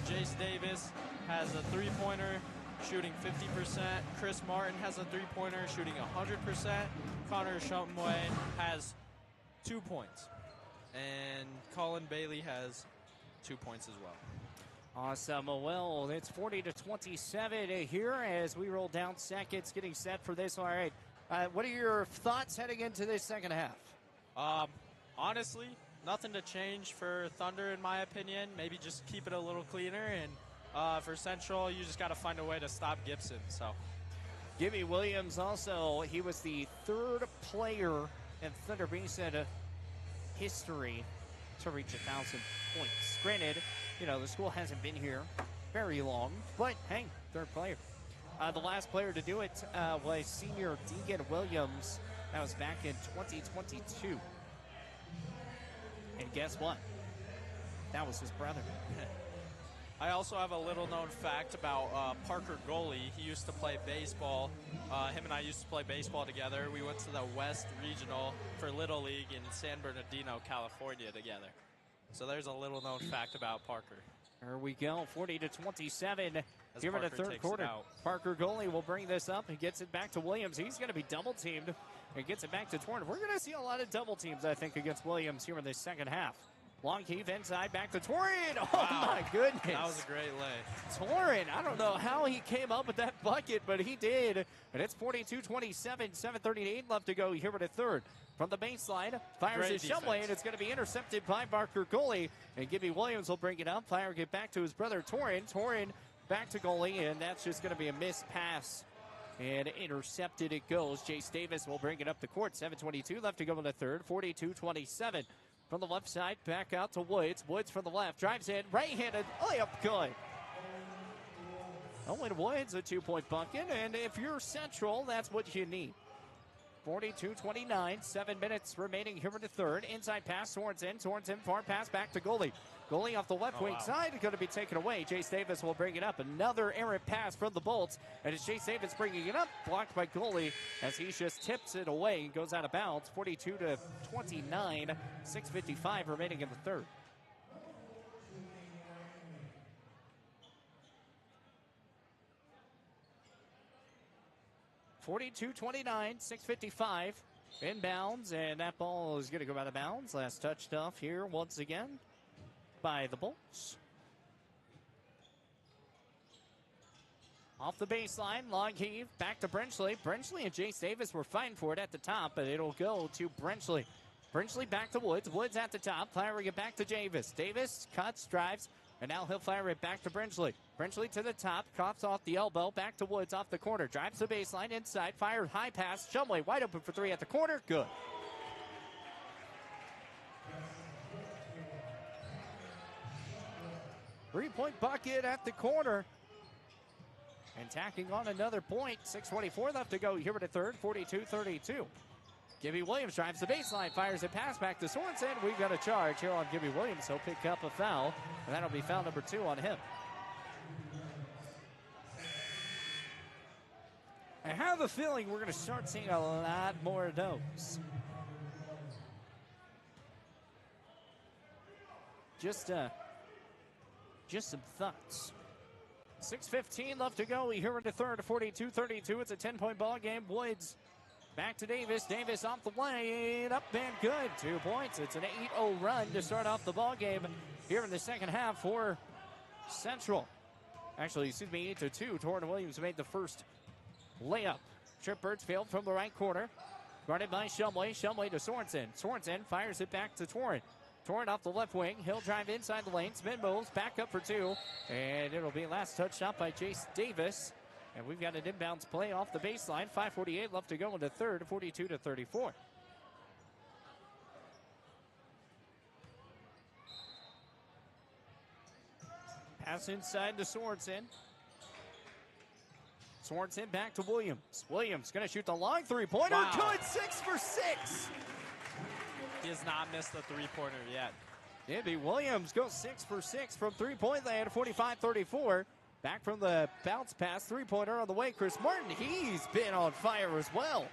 Jace Davis has a 3-pointer, shooting 50%. Chris Martin has a 3-pointer, shooting 100%. Connor Shumway has 2 points. And Colin Bailey has 2 points as well. Awesome. Well, it's 40-27 here as we roll down seconds, getting set for this. All right. What are your thoughts heading into this second half? Honestly, nothing to change for Thunder, in my opinion. Maybe just keep it a little cleaner. And for Central, you just got to find a way to stop Gibson. So, Gibby Williams also, he was the 3rd player in Thunder Basin history to reach 1,000 points. Granted, you know, the school hasn't been here very long, but hey, 3rd player. The last player to do it was senior Deegan Williams. That was back in 2022. And guess what? That was his brother. I also have a little known fact about Parker Goalie. He used to play baseball. Him and I used to play baseball together. We went to the West Regional for Little League in San Bernardino, California together. So there's a little known fact about Parker. Here we go, 40-27 here in the third quarter. Parker goalie will bring this up and gets it back to Williams. He's going to be double teamed and gets it back to Torrin. We're going to see a lot of double teams, I think, against Williams here in the second half. Long heave inside, back to Torrin. Oh, wow. My goodness. That was a great lay. Torrin, I don't know how he came up with that bucket, but he did. And it's 42-27, 7:38 left to go here in the third. From the baseline, fires his Shumway, and it's going to be intercepted by Barker goalie. And Gibby Williams will bring it up. Fire get back to his brother Torrin. Torrin back to goalie, and that's just going to be a missed pass. And intercepted it goes. Jace Davis will bring it up the court. 7:22 left to go in the third. 42-27. From the left side, back out to Woods. Woods from the left, drives in, right-handed, layup good. Owen Woods, a 2-point bucket, and if you're Central, that's what you need. 42-29, 7 minutes remaining here in the third. Inside pass, Sorensen, far pass back to goalie. Goalie off the left wing side, going to be taken away. Jace Davis will bring it up. Another errant pass from the Bolts, and it's Jace Davis bringing it up, blocked by goalie as he just tips it away and goes out of bounds. 42-29, 6:55 remaining in the third. (42-29), 6:55 inbounds, and that ball is going to go out of bounds. Last touched off here once again by the Bolts. Off the baseline, long heave, back to Brenchley. Brenchley and Jace Davis were fighting for it at the top, but it'll go to Brenchley. Brenchley back to Woods. Woods at the top, firing it back to Davis. Davis cuts, drives, and now he'll fire it back to Brenchley. Brenchley to the top, coughs off the elbow, back to Woods off the corner. Drives the baseline, inside, fired high pass. Shumway wide open for three at the corner, good. Three-point bucket at the corner. And tacking on another point. 6:24 left to go here in the third. 42-32. Gibby Williams drives the baseline, fires a pass back to Sorensen. We've got a charge here on Gibby Williams. He'll pick up a foul, and that'll be foul number 2 on him. I have a feeling we're going to start seeing a lot more of those. Just some thoughts. 6:15 left to go here in the third. 42-32. It's a 10-point ball game. Woods back to Davis. Davis off the lane. Up and good. 2 points. It's an 8-0 run to start off the ball game here in the second half for Central. Actually, 8-2. Torrin Williams made the first layup. Trip Birdsfield from the right corner. Guarded by Shumway. Shumway to Sorensen. Sorensen fires it back to Torrin. Torrin off the left wing. He'll drive inside the lane. Spin moves. Back up for 2. And it'll be last touch shot by Jace Davis. And we've got an inbounds play off the baseline. 5:48 left to go in the third. 42-34. Pass inside to Sorensen. Sorensen back to Williams. Williams going to shoot the long three-pointer. Wow. Good, 6 for 6. He has not missed a three-pointer yet. Gibby Williams goes 6 for 6 from three-point land, 45-34. Back from the bounce pass, three-pointer on the way. Chris Martin, he's been on fire as well.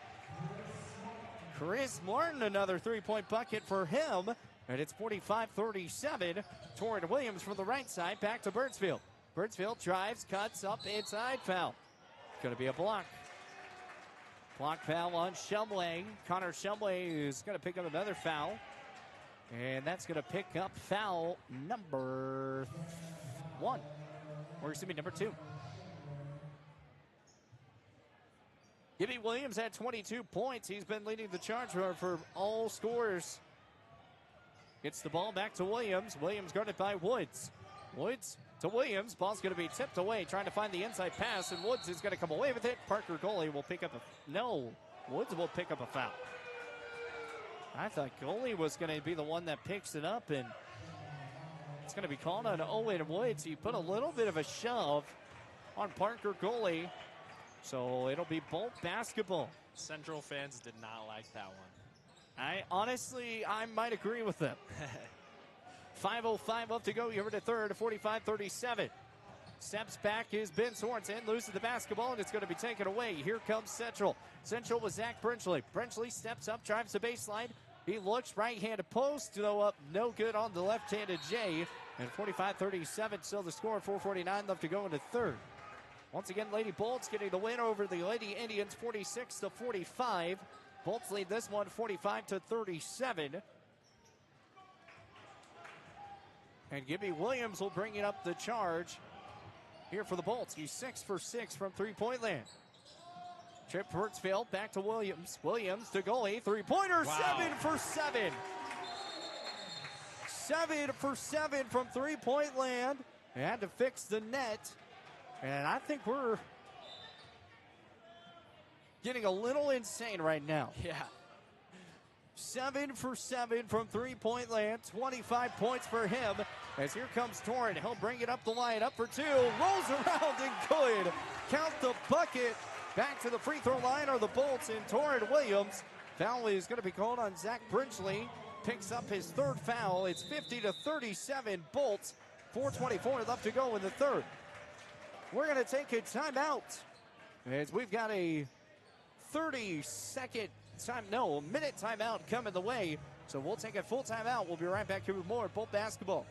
Chris Martin, another three-point bucket for him. And it's 45-37. Torrin Williams from the right side, back to Birdsfield. Birdsfield drives, cuts up inside, foul. Going to be a block. Block foul on Shumway. Connor Shumway is going to pick up another foul. And that's going to pick up foul number 1. Or excuse me, number 2. Gibby Williams had 22 points. He's been leading the charge for all scorers. Gets the ball back to Williams. Williams guarded by Woods. Woods to Williams. Ball's going to be tipped away, trying to find the inside pass, and Woods is going to come away with it. Parker goalie will pick up Woods will pick up a foul. I thought goalie was going to be the one that picks it up, and it's going to be called on Owen Woods. He put a little bit of a shove on Parker goalie, so it'll be Bolt basketball. Central fans did not like that one. I might agree with them. 5:05 left to go here in the third, 45-37. Steps back is Ben Sorensen, loses the basketball, and it's going to be taken away. Here comes Central. Central with Zach Brenchley. Brenchley steps up, drives the baseline, He looks right-handed post, though up no good on the left-handed J. And 45-37, still the score. 4:49 left to go in the third. Once again, Lady Bolts getting the win over the Lady Indians, 46-45. Bolts lead this one, 45-37. And Gibby Williams will bring it up the charge here for the Bolts. He's 6 for 6 from three-point land. Trip Hertzfeld back to Williams. Williams to goalie. Three-pointer, wow. 7 for 7. 7 for 7 from three-point land. They had to fix the net. And I think we're getting a little insane right now. Yeah. 7 for 7 from three-point land. 25 points for him. As here comes Torrin. He'll bring it up the line. Up for two. Rolls around and good. Count the bucket. Back to the free throw line are the Bolts and Torrin Williams. Foul is going to be called on Zach Bridgley. Picks up his third foul. It's 50-37 Bolts. 4:24 left to go in the third. We're going to take a timeout as we've got a 30-minute timeout coming the way. So we'll take a full timeout. We'll be right back here with more Bolt basketball.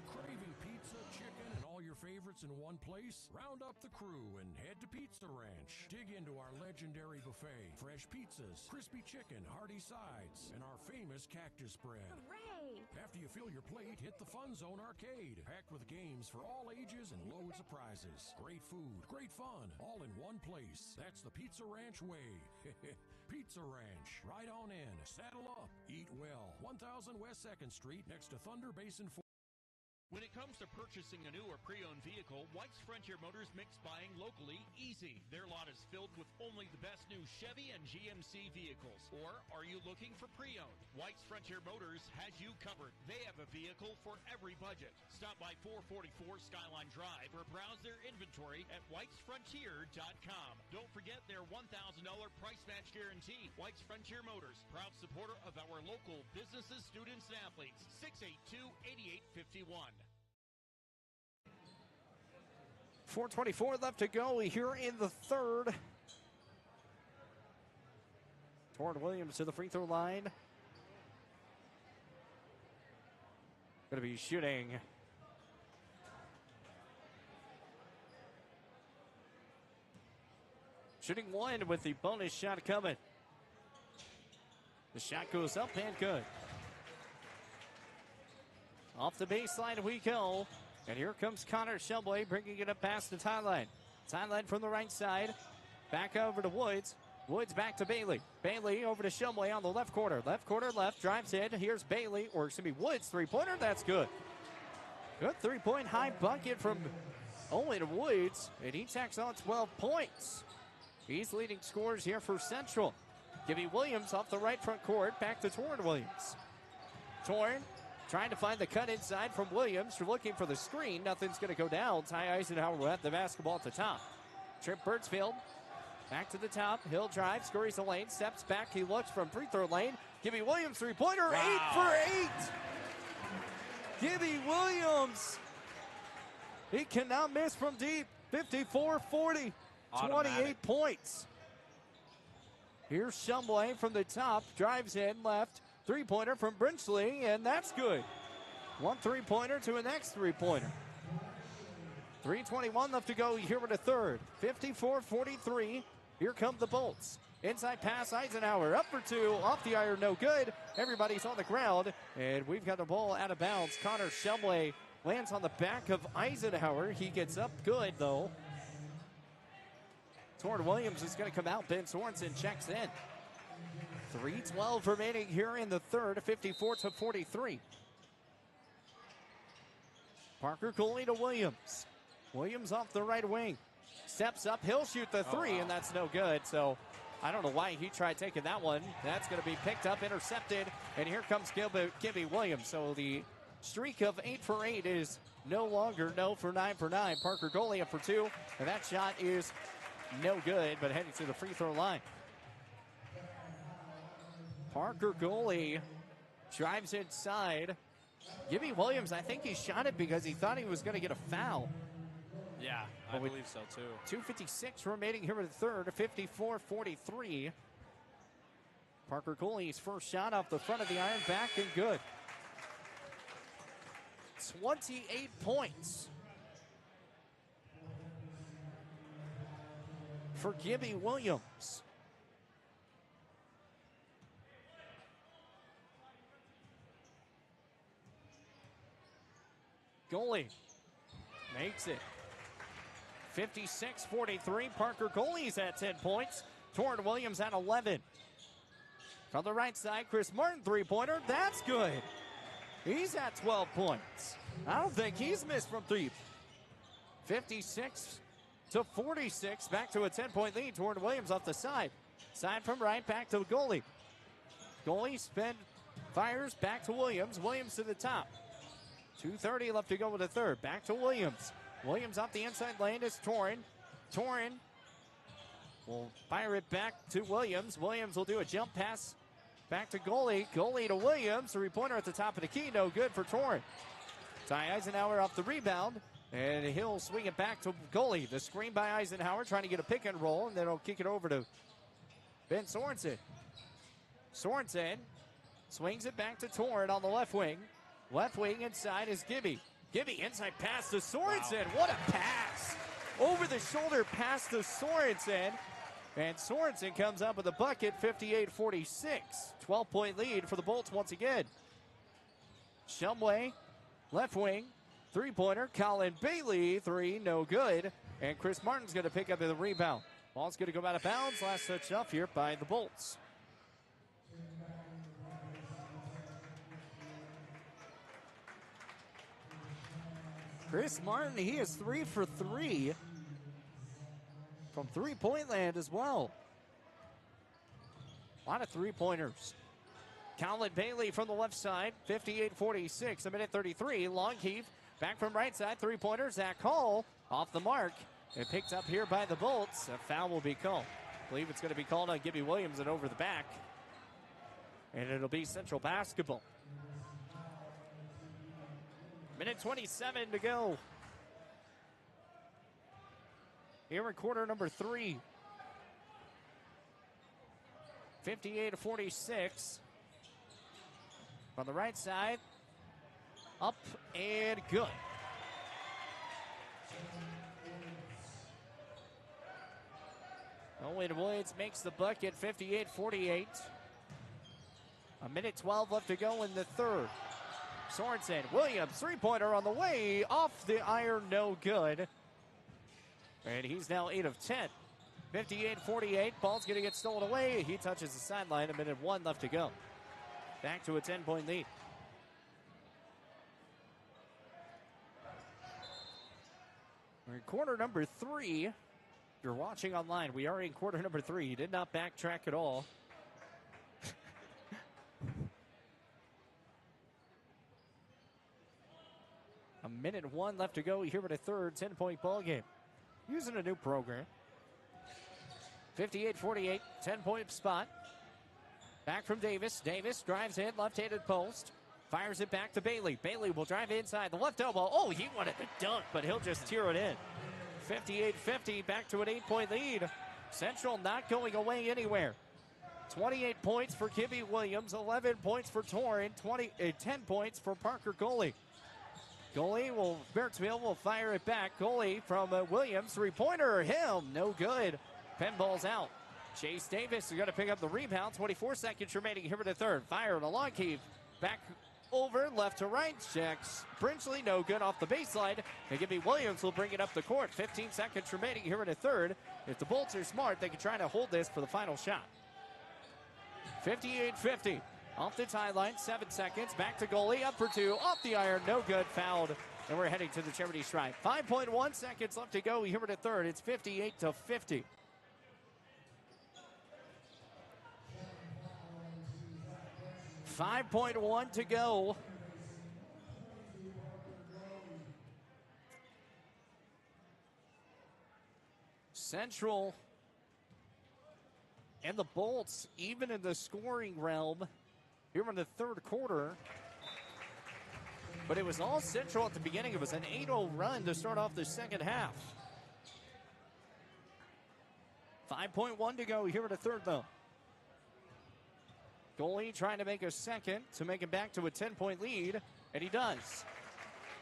Craving pizza, chicken, and all your favorites in one place? Round up the crew and head to Pizza Ranch. Dig into our legendary buffet. Fresh pizzas, crispy chicken, hearty sides, and our famous cactus spread. Hooray! After you fill your plate, hit the Fun Zone Arcade. Packed with games for all ages and loads of prizes. Great food, great fun, all in one place. That's the Pizza Ranch way. Pizza Ranch. Right on in. Saddle up. Eat well. 1000 West 2nd Street next to Thunder Basin 4. When it comes to purchasing a new or pre-owned vehicle, White's Frontier Motors makes buying locally easy. Their lot is filled with only the best new Chevy and GMC vehicles. Or are you looking for pre-owned? White's Frontier Motors has you covered. They have a vehicle for every budget. Stop by 444 Skyline Drive or browse their inventory at whitesfrontier.com. Don't forget their $1,000 price match guarantee. White's Frontier Motors, proud supporter of our local businesses, students, and athletes. 682-8851. 4:24 left to go here in the third. Torrin Williams to the free throw line. Going to be shooting. Shooting one with the bonus shot coming. The shot goes up and good. Off the baseline we go. And here comes Connor Shumway bringing it up past the timeline. Timeline from the right side. Back over to Woods. Woods back to Bailey. Bailey over to Shumway on the left corner. Left corner left. Drives in. Here's Bailey. Or excuse me, Woods three-pointer. That's good. Good three-point high bucket from Owen Woods. And he tacks on 12 points. He's leading scorers here for Central. Gibby Williams off the right front court. Back to Torrin Williams. Torrin trying to find the cut inside from Williams. You're looking for the screen. Nothing's going to go down. Ty Eisenhower will have the basketball at the top. Trip Birdsfield back to the top. Hill drive, scurries the lane, steps back. He looks from free throw lane. Gibby Williams three-pointer. Wow. 8 for 8. Gibby Williams. He cannot miss from deep. 54-40. 28 points. Here's Shumway from the top. Drives in left. Three-pointer from Bridgley, and that's good. One three-pointer to a next three-pointer. 3:21 left to go here in the third. 54-43. Here come the Bolts. Inside pass, Eisenhower up for two. Off the iron, no good. Everybody's on the ground, and we've got the ball out of bounds. Connor Shumway lands on the back of Eisenhower. He gets up good, though. Torrin Williams is going to come out. Ben Sorensen checks in. 3:12 remaining here in the third, 54-43. Parker Cooley to Williams. Williams off the right wing. Steps up, he'll shoot the three, and that's no good. So I don't know why he tried taking that one. That's going to be picked up, intercepted, and here comes Gibby Williams. So the streak of 8 for 8 is no longer no for 9 for 9. Parker Cooley up for two, and that shot is no good, but heading to the free throw line. Parker goalie drives inside. Gibby Williams, I think he shot it because he thought he was going to get a foul. Yeah, I believe so too. 2:56 remaining here in the third, 54-43. Parker Coley's first shot off the front of the iron, back and good. 28 points for Gibby Williams. Goalie makes it. 56-43. Parker Goalie's at 10 points. Torrin Williams at 11. From the right side, Chris Martin, three-pointer. That's good. He's at 12 points. I don't think he's missed from three. 56-46. Back to a 10-point lead. Torrin Williams off the side. Side from right, back to the goalie. Goalie fires back to Williams. Williams to the top. 2:30 left to go with the third. Back to Williams. Williams off the inside lane is Torrin. Torrin will fire it back to Williams. Williams will do a jump pass back to goalie. Goalie to Williams. Three-pointer at the top of the key. No good for Torrin. Ty Eisenhower off the rebound. And he'll swing it back to goalie. The screen by Eisenhower trying to get a pick and roll. And then he'll kick it over to Ben Sorensen. Sorensen swings it back to Torrin on the left wing. Left wing inside is Gibby. Gibby inside pass to Sorensen. Wow. What a pass. Over the shoulder pass to Sorensen. And Sorensen comes up with a bucket, 58-46. 12-point lead for the Bolts once again. Shumway, left wing, three-pointer. Colin Bailey, three, no good. And Chris Martin's going to pick up the rebound. Ball's going to go out of bounds. Last touch off here by the Bolts. Chris Martin, he is 3 for 3 from three-point land as well. A lot of three-pointers. Colin Bailey from the left side, 58-46, a minute 33. Long heave, back from right side, three-pointer. Zach Hall off the mark. It picked up here by the Bolts. A foul will be called. I believe it's going to be called on Gibby Williams and over the back. And it'll be Central basketball. Minute 27 to go. Here in quarter number 3. 58-46. On the right side. Up and good. Owen Woods makes the bucket, 58-48. A minute 12 left to go in the third. Sorensen, Williams, three-pointer on the way, off the iron, no good. And he's now 8 of 10. 58-48, ball's going to get stolen away. He touches the sideline, a minute 1 left to go. Back to a 10-point lead. We're in quarter number 3. If you're watching online, we are in quarter number 3. You did not backtrack at all. A minute 1 left to go here in a third 10-point ball game. Using a new program. 58-48, 10-point spot. Back from Davis. Davis drives in, left-handed post. Fires it back to Bailey. Bailey will drive inside the left elbow. Oh, he wanted the dunk, but he'll just tear it in. 58-50, back to an 8-point lead. Central not going away anywhere. 28 points for Gibby Williams, 11 points for Torrin, 10 points for Parker Goalie. Bertzville will fire it back. Goalie from Williams, three-pointer, no good. Pen ball's out. Chase Davis is going to pick up the rebound. 24 seconds remaining here in the third. Fire and a long heave. Back over, left to right. Checks Brinsley, no good off the baseline. And Gibby Williams will bring it up the court. 15 seconds remaining here in the third. If the Bolts are smart, they can try to hold this for the final shot. 58-50. Off the tie line, 7 seconds. Back to goalie, up for two. Off the iron, no good, fouled. And we're heading to the charity stripe. 5.1 seconds left to go here in the third. It's 58-50. $5.1 to go. Central and the Bolts even in the scoring realm here in the third quarter. But it was all Central at the beginning. It was an 8-0 run to start off the second half. 5.1 to go here in the third, though. Goalie trying to make a second to make it back to a 10-point lead, and he does.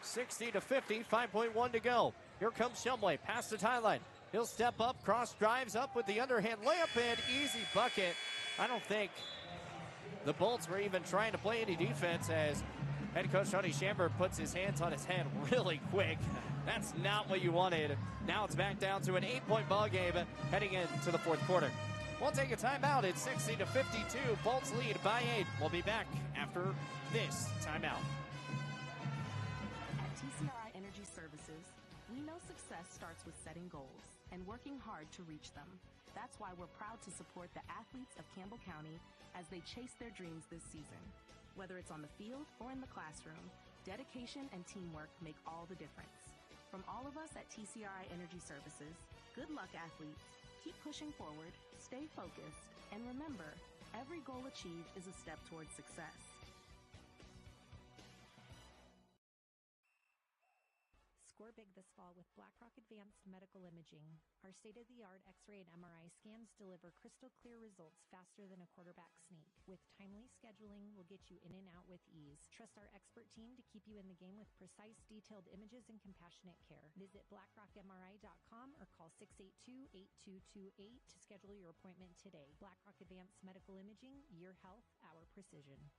60-50, 5.1 to go. Here comes Shumway, past the tie line. He'll step up, cross drives up with the underhand layup and easy bucket. I don't think the Bolts were even trying to play any defense as head coach Tony Shamber puts his hands on his head really quick. That's not what you wanted. Now it's back down to an 8-point ball game heading into the fourth quarter. We'll take a timeout. It's 60-52. Bolts lead by 8. We'll be back after this timeout. At TCRI Energy Services, we know success starts with setting goals and working hard to reach them. That's why we're proud to support the athletes of Campbell County as they chase their dreams this season. Whether it's on the field or in the classroom, dedication and teamwork make all the difference. From all of us at TCRI Energy Services, good luck, athletes. Keep pushing forward, stay focused, and remember, every goal achieved is a step towards success. Score big this fall with BlackRock Advanced Medical Imaging. Our state-of-the-art X-ray and MRI scans deliver crystal clear results faster than a quarterback sneak. With timely scheduling, we'll get you in and out with ease. Trust our expert team to keep you in the game with precise, detailed images and compassionate care. Visit blackrockmri.com or call 682-8228 to schedule your appointment today. BlackRock Advanced Medical Imaging, your health, our precision.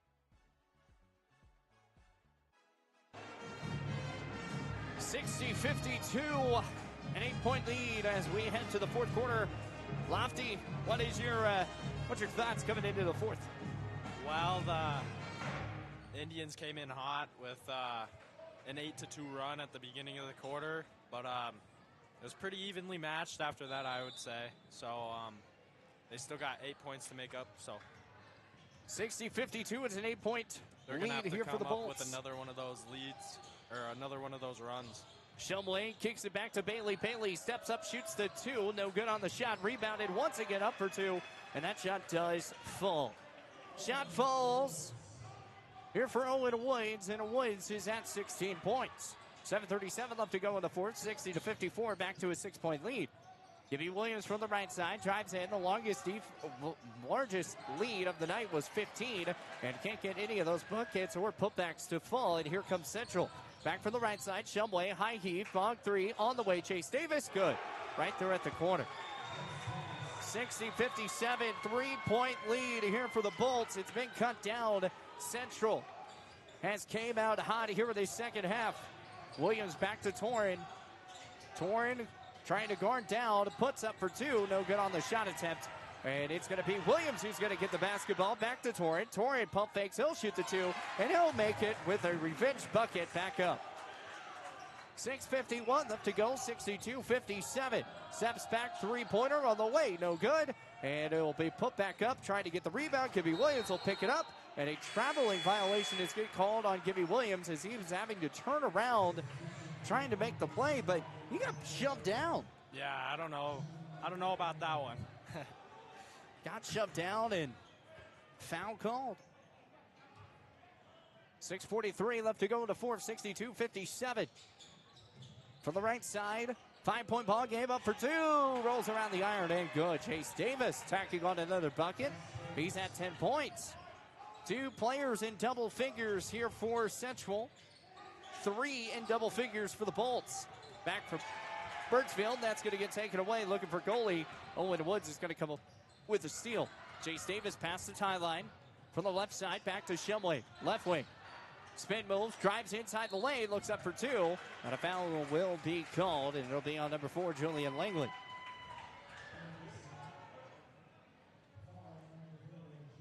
60-52, an 8-point lead as we head to the fourth quarter. Lofty, what's your thoughts coming into the fourth? Well, the Indians came in hot with an 8-2 run at the beginning of the quarter, but it was pretty evenly matched after that, I would say. So they still got 8 points to make up. So 60-52, it's an 8-point lead here for the Bolts. With another one of those leads. Or another one of those runs. Shumway kicks it back to Bailey. Bailey steps up, shoots the 2. No good on the shot. Rebounded once again up for 2. And that shot does fall. Shot falls here for Owen Woods. And Woods is at 16 points. 7:37 left to go in the fourth. 60-54, back to a 6-point lead. Gibby Williams from the right side drives in. The largest lead of the night was 15. And can't get any of those buckets or putbacks to fall. And here comes Central. Back from the right side, Shumway, high heave, bog 3, on the way, Chase Davis, good. Right there at the corner. 60-57, 3-point lead here for the Bolts. It's been cut down. Central has came out hot here in the second half. Williams back to Torin. Torin trying to guard down, puts up for 2, no good on the shot attempt. And it's going to be Williams who's going to get the basketball back to Torrin. Torrin pump fakes, he'll shoot the 2, and he'll make it with a revenge bucket back up. 6:51 left to go, 62-57. Steps back, three-pointer on the way, no good. And it will be put back up, trying to get the rebound. Gibby Williams will pick it up, and a traveling violation is getting called on Gibby Williams as he was having to turn around trying to make the play, but he got shoved down. Yeah, I don't know about that one. Got shoved down and foul called. 6:43 left to go in the fourth, 62-57. From the right side, 5-point ball game up for 2. Rolls around the iron and good. Chase Davis tacking on another bucket. He's at 10 points. 2 players in double figures here for Central. 3 in double figures for the Bolts. Back from Birchfield, that's going to get taken away. Looking for goalie. Owen Woods is going to come up with a steal. Chase Davis past the tie line. From the left side, back to Shumway. Left wing. Spin moves, drives inside the lane, looks up for 2. And a foul will be called, and it'll be on number 4, Julian Langley.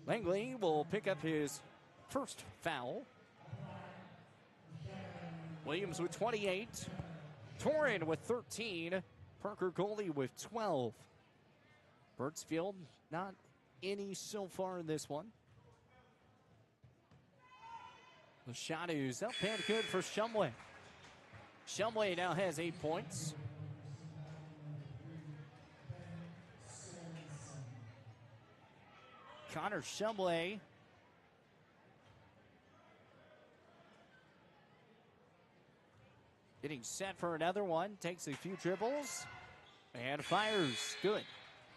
Langley will pick up his first foul. Williams with 28. Torrin with 13. Parker goalie with 12. Birchfield, not any so far in this one. The shot is up and good for Shumway. Shumway now has 8 points. Connor Shumway getting set for another one. Takes a few dribbles and fires. Good.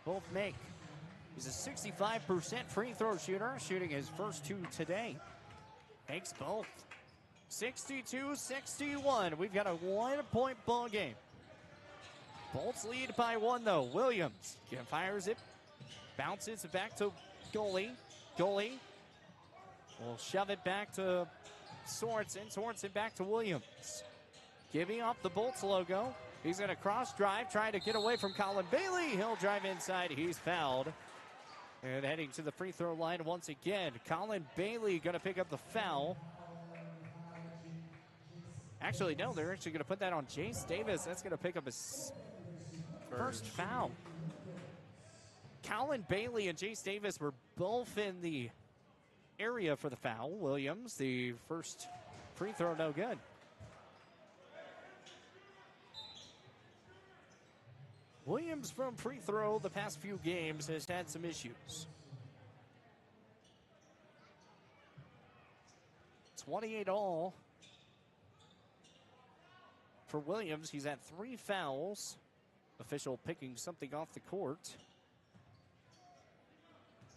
Both make. He's a 65% free throw shooter, shooting his first 2 today. Makes both. 62-61. We've got a 1-point ball game. Bolts lead by 1, though. Williams fires it. Bounces it back to goalie. Goalie will shove it back to Sorensen. Sorensen back to Williams. Giving up the Bolts logo. He's going to cross drive, trying to get away from Colin Bailey. He'll drive inside. He's fouled. And heading to the free throw line once again. Colin Bailey going to pick up the foul. Actually, no, they're actually going to put that on Jace Davis. That's going to pick up his first foul. Colin Bailey and Jace Davis were both in the area for the foul. Williams, the first free throw, no good. Williams from free throw the past few games has had some issues. 28 all for Williams. He's had 3 fouls. Official picking something off the court.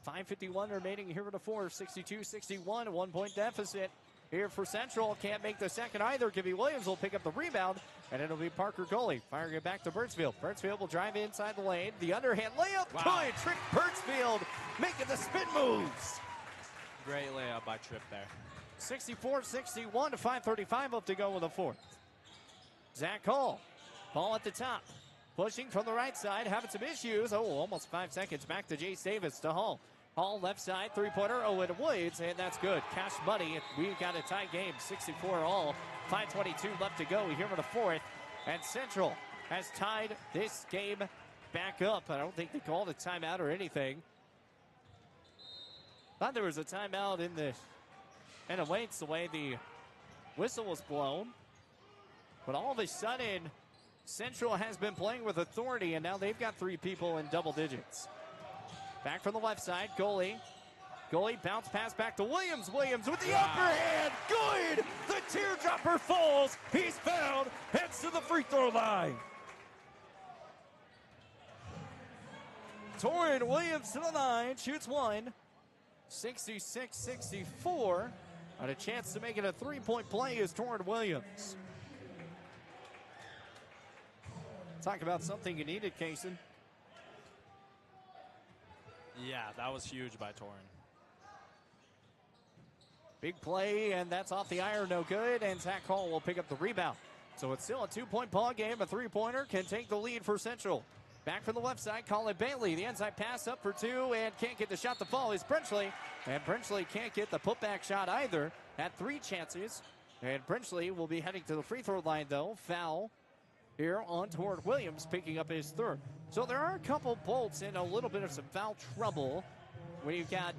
5:51 remaining here in the fourth. 62-61, 1-point deficit here for Central. Can't make the second either. Gibby Williams will pick up the rebound, and it'll be Parker Goalie firing it back to Birdsfield. Birdsfield will drive inside the lane. The underhand layup. Wow. Good trick. Birdsfield making the spin moves. Great layup by Tripp there. 64-61, 5:35 up to go in the fourth. Zach Hall, ball at the top. Pushing from the right side, having some issues. Oh, almost 5 seconds. Back to Jace Davis to Hall. Hall left side, three-pointer, Owen Woods, and that's good. Cash money. We've got a tie game, 64 all. 5:22 left to go here in the fourth. And Central has tied this game back up. I don't think they called a timeout or anything. Thought there was a timeout in the and awaits the way the whistle was blown. But all of a sudden, Central has been playing with authority, and now they've got 3 people in double digits. Back from the left side, Goalie. Goalie bounce pass back to Williams. Williams with the upper hand. Good! The teardropper falls. He's fouled. Heads to the free throw line. Torrin Williams to the line. Shoots 1. 66-64. And a chance to make it a 3-point play is Torrin Williams. Talk about something you needed, Kaysen. Yeah, that was huge by Torrin. Big play, and that's off the iron, no good, and Zach Hall will pick up the rebound. So it's still a 2-point ball game. A 3-pointer can take the lead for Central. Back from the left side, Colin Bailey. The inside pass up for 2, and can't get the shot to fall is Brenchley. And Brenchley can't get the putback shot either. Had 3 chances, and Brenchley will be heading to the free throw line, though. Foul here on Torrin Williams, picking up his 3rd. So there are a couple Bolts in a little bit of some foul trouble when you've got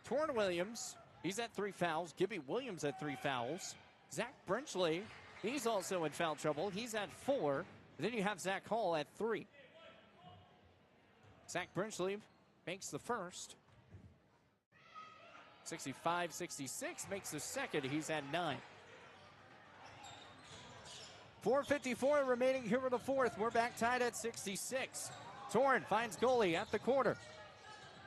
Torrin Williams. He's at 3 fouls. Gibby Williams at 3 fouls. Zach Brenchley, he's also in foul trouble. He's at 4. And then you have Zach Hall at 3. Zach Brenchley makes the first. 65-66 makes the second. He's at 9. 4:54 remaining here in the fourth. We're back tied at 66. Torrin finds Goalie at the corner.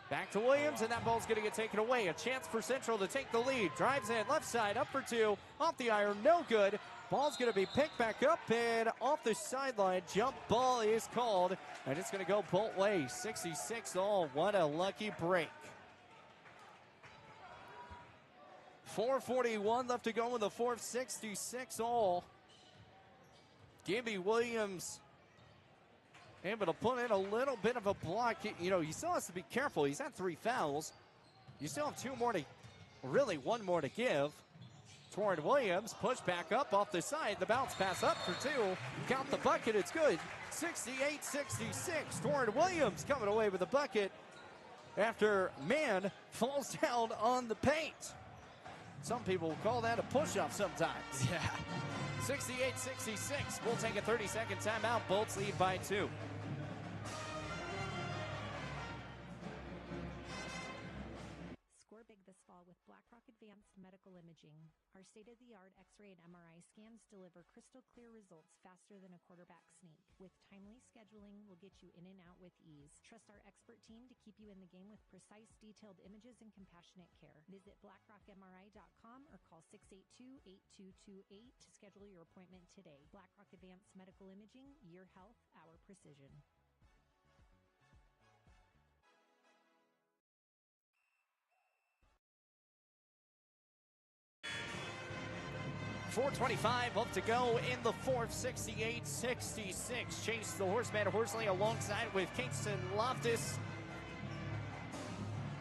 Back to Williams, and that ball's going to get taken away. A chance for Central to take the lead. Drives in, left side, up for 2. Off the iron, no good. Ball's going to be picked back up, and off the sideline. Jump ball is called, and it's going to go Bolt way. 66 all. What a lucky break. 4:41 left to go in the fourth. 66 all. Gibby Williams able to put in a little bit of a block. You know, he still has to be careful. He's had 3 fouls. You still have 2 more to, really 1 more to give. Torrin Williams pushed back up off the side. The bounce pass up for 2. Count the bucket. It's good. 68-66. Torrin Williams coming away with the bucket after Mann falls down on the paint. Some people call that a push-up sometimes. Yeah. 68-66. We'll take a 30-second timeout. Bolts lead by 2. Score big this fall with BlackRock Advanced Medical Imaging. Our state-of-the-art X-ray and MRI scans deliver crystal clear results faster than a quarterback sneak. With timely scheduling, we'll get you in and out with ease. Trust our expert team to keep you in the game with precise, detailed images and compassionate care. Visit blackrockmri.com or call 682-8228 to schedule your appointment today. BlackRock Advanced Medical Imaging, your health, our precision. 4:25 up to go in the fourth, 68-66. Chase the Horseman Horsley alongside with Kingston Loftus.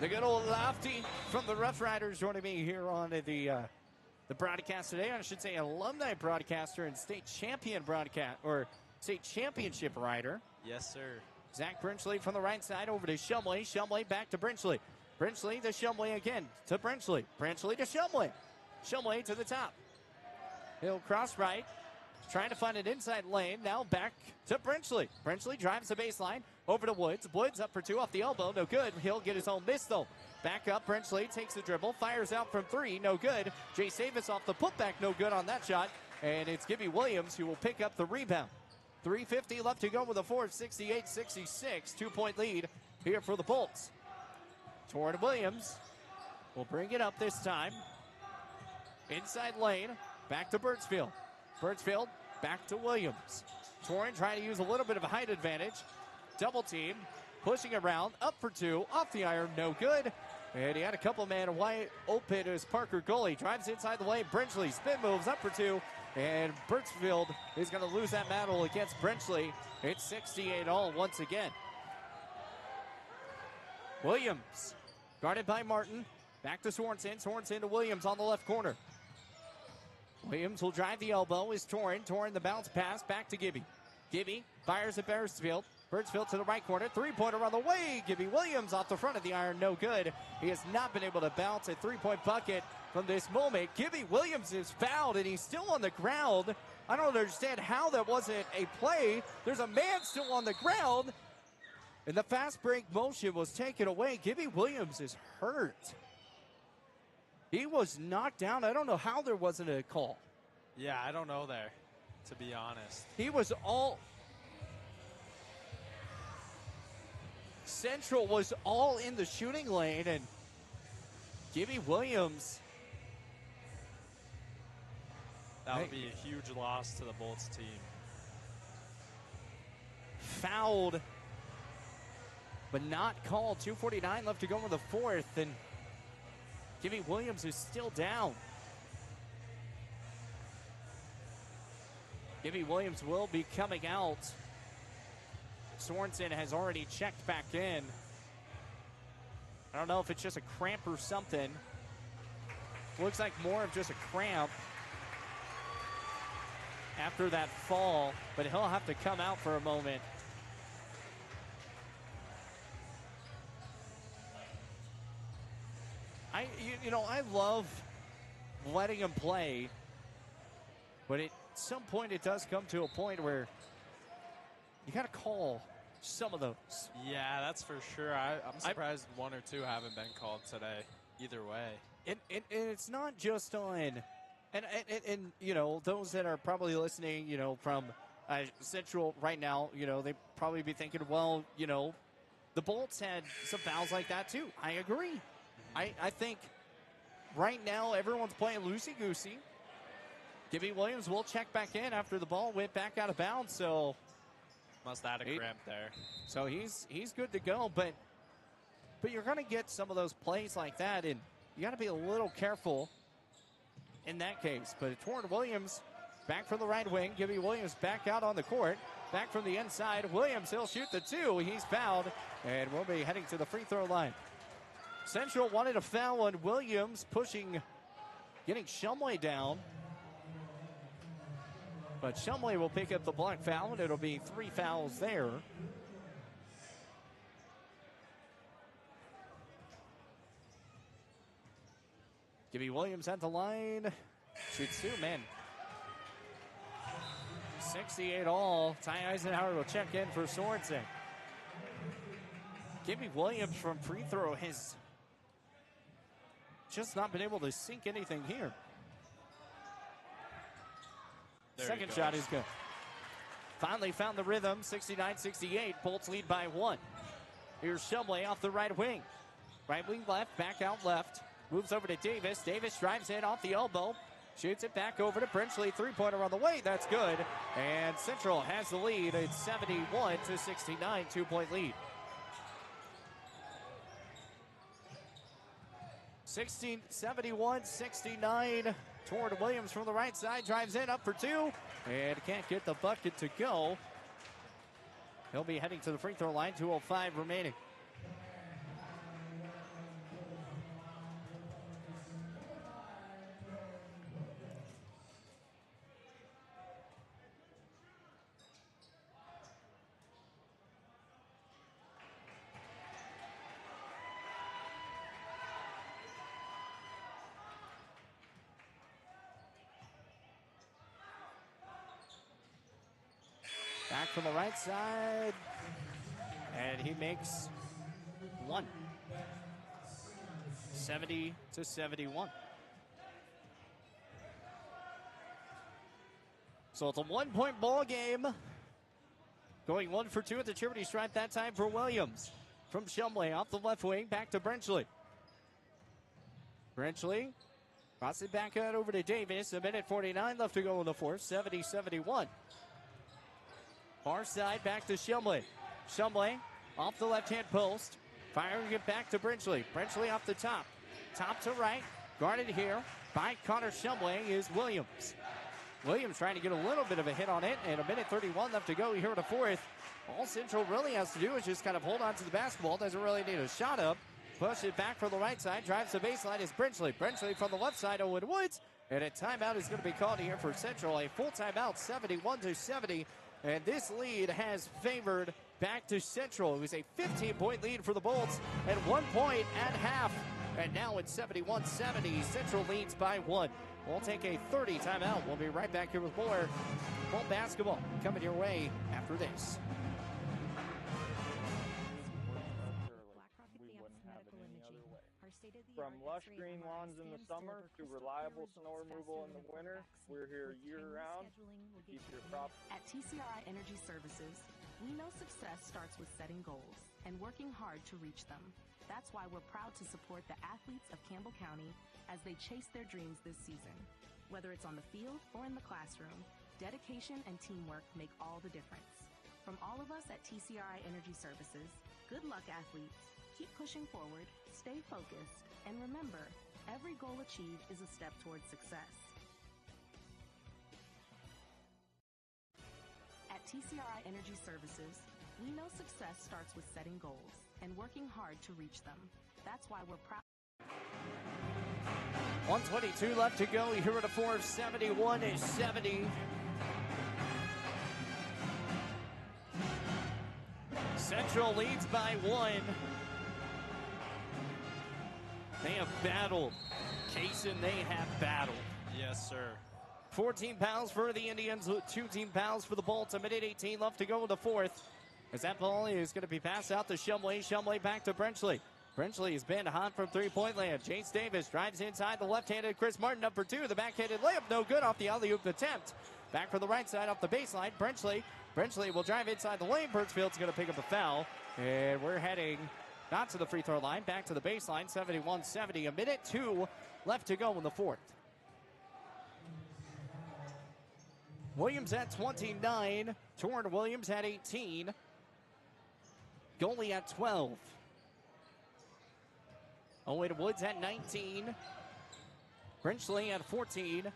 The good old Lofty from the Rough Riders joining me here on the broadcast today. I should say alumni broadcaster and state champion broadcast or state championship rider. Yes, sir. Zach Brinchley from the right side over to Shumway. Shumway back to Brinchley. Brinchley to Shumway again to Brinchley. Brinchley to Shumway. Shumway to the top. He'll cross right, trying to find an inside lane. Now back to Brinchley. Brinchley drives the baseline over to Woods. Woods up for two off the elbow. No good. He'll get his own miss, though. Back up. Brinchley takes the dribble. Fires out from three. No good. Jay Savis off the putback. No good on that shot. And it's Gibby Williams who will pick up the rebound. 3:50 left to go with a fourth. 68-66. 2-point lead here for the Bolts. Torrin Williams will bring it up this time. Inside lane. Back to Birdsfield. Birdsfield back to Williams. Torrin trying to use a little bit of a height advantage. Double team. Pushing around. Up for two. Off the iron. No good. And he had a couple man wide open as Parker goalie. Drives inside the lane. Brinchley spin moves up for two. And Birdsfield is going to lose that battle against Brinchley. It's 68-all once again. Williams guarded by Martin. Back to Sorensen. Sorensen to Williams on the left corner. Williams will drive the elbow. Is Torrin. Torrin the bounce pass back to Gibby. Gibby fires at Birdsfield. Birdsfield to the right corner. Three-pointer on the way. Gibby Williams off the front of the iron. No good. He has not been able to bounce a three-point bucket from this moment. Gibby Williams is fouled, and he's still on the ground. I don't understand how that wasn't a play. There's a man still on the ground, and the fast break motion was taken away. Gibby Williams is hurt. He was knocked down. I don't know how there wasn't a call. Yeah, I don't know there, to be honest. He was all... Central was all in the shooting lane, and Gibby Williams... That would be a huge loss to the Bolts team. Fouled, but not called. 2:49 left to go in the fourth, and Gibby Williams is still down. Gibby Williams will be coming out. Sorensen has already checked back in. I don't know if it's just a cramp or something. Looks like more of just a cramp after that fall, but he'll have to come out for a moment. I love letting him play, but at some point it does come to a point where you got to call some of those. Yeah, that's for sure. I'm surprised one or two haven't been called today, either way. And it's not just on, and those that are probably listening, from Central right now, they probably be thinking, well, the Bolts had some fouls like that too. I agree. I think right now everyone's playing loosey-goosey. Gibby Williams will check back in after the ball went back out of bounds, so must have had a cramp there. So he's good to go, but you're going to get some of those plays like that, and you got to be a little careful in that case. But Torrin Williams back from the right wing. Gibby Williams back out on the court. Back from the inside. Williams, he'll shoot the two. He's fouled, and we'll be heading to the free throw line. Central wanted a foul on Williams, getting Shumway down. But Shumway will pick up the block foul, and it'll be 3 fouls there. Gibby Williams at the line. Shoots two, man. 68-all. Ty Eisenhower will check in for Sorensen. Gibby Williams from free throw has just not been able to sink anything here. Second shot is good. Finally found the rhythm, 69-68. Bolts lead by 1. Here's Shumway off the right wing. Right wing left, back out left. Moves over to Davis. Davis drives in off the elbow. Shoots it back over to Brenchley. Three-pointer on the way. That's good. And Central has the lead. It's 71-69. 2-point lead. 71-69. Toward Williams from the right side. Drives in, up for 2. And can't get the bucket to go. He'll be heading to the free throw line. 2:05 remaining. Back from the right side. And he makes 1. 70-71. So it's a 1-point ball game. Going 1 for 2 at the charity stripe that time for Williams. From Shumway off the left wing, back to Brenchley. Brenchley crosses it back out over to Davis. 1:49 left to go in the fourth. 70-71. Far side, back to Shumway. Shumway off the left-hand post. Firing it back to Brenchley. Brenchley off the top. Top to right. Guarded here by Connor Shumway is Williams. Williams trying to get a little bit of a hit on it. And 1:31 left to go here in the fourth. All Central really has to do is just kind of hold on to the basketball. Doesn't really need a shot up. Push it back from the right side. Drives the baseline is Brenchley. Brenchley from the left side, Owen Woods. And a timeout is going to be called here for Central. A full timeout, 71-70. And this lead has favored back to Central. It was a 15-point lead for the Bolts and 1 point at half. And now it's 71-70. Central leads by 1. We'll take a 30 timeout. We'll be right back here with more Bolt basketball coming your way after this. From lush green lawns in the summer to reliable snow removal in the winter, we're here year-round to keep your crops. At TCRI Energy Services, we know success starts with setting goals and working hard to reach them. That's why we're proud to support the athletes of Campbell County as they chase their dreams this season. Whether it's on the field or in the classroom, dedication and teamwork make all the difference. From all of us at TCRI Energy Services, good luck, athletes. Keep pushing forward, stay focused, and remember, every goal achieved is a step towards success. At TCRI Energy Services, we know success starts with setting goals and working hard to reach them. That's why we're proud. 1:22 left to go here at a 71-70. Central leads by 1. They have battled. Kaysen, they have battled. Yes, sir. 14 pounds for the Indians, 2 team pounds for the Bolts. 1:18 left to go in the fourth. As that ball is going to be passed out to Shumway. Shumway back to Brenchley. Brenchley has been hot from three-point land. Jace Davis drives inside the left-handed Chris Martin up for 2. The backhanded layup, no good off the alley-oop attempt. Back for the right side off the baseline. Brenchley will drive inside the lane. Birchfield's going to pick up the foul. And we're heading not to the free throw line, back to the baseline, 71-70. 1:02 left to go in the fourth. Williams at 29. Torrin Williams at 18. Goalie at 12. Owen Woods at 19. Brenchley at 14.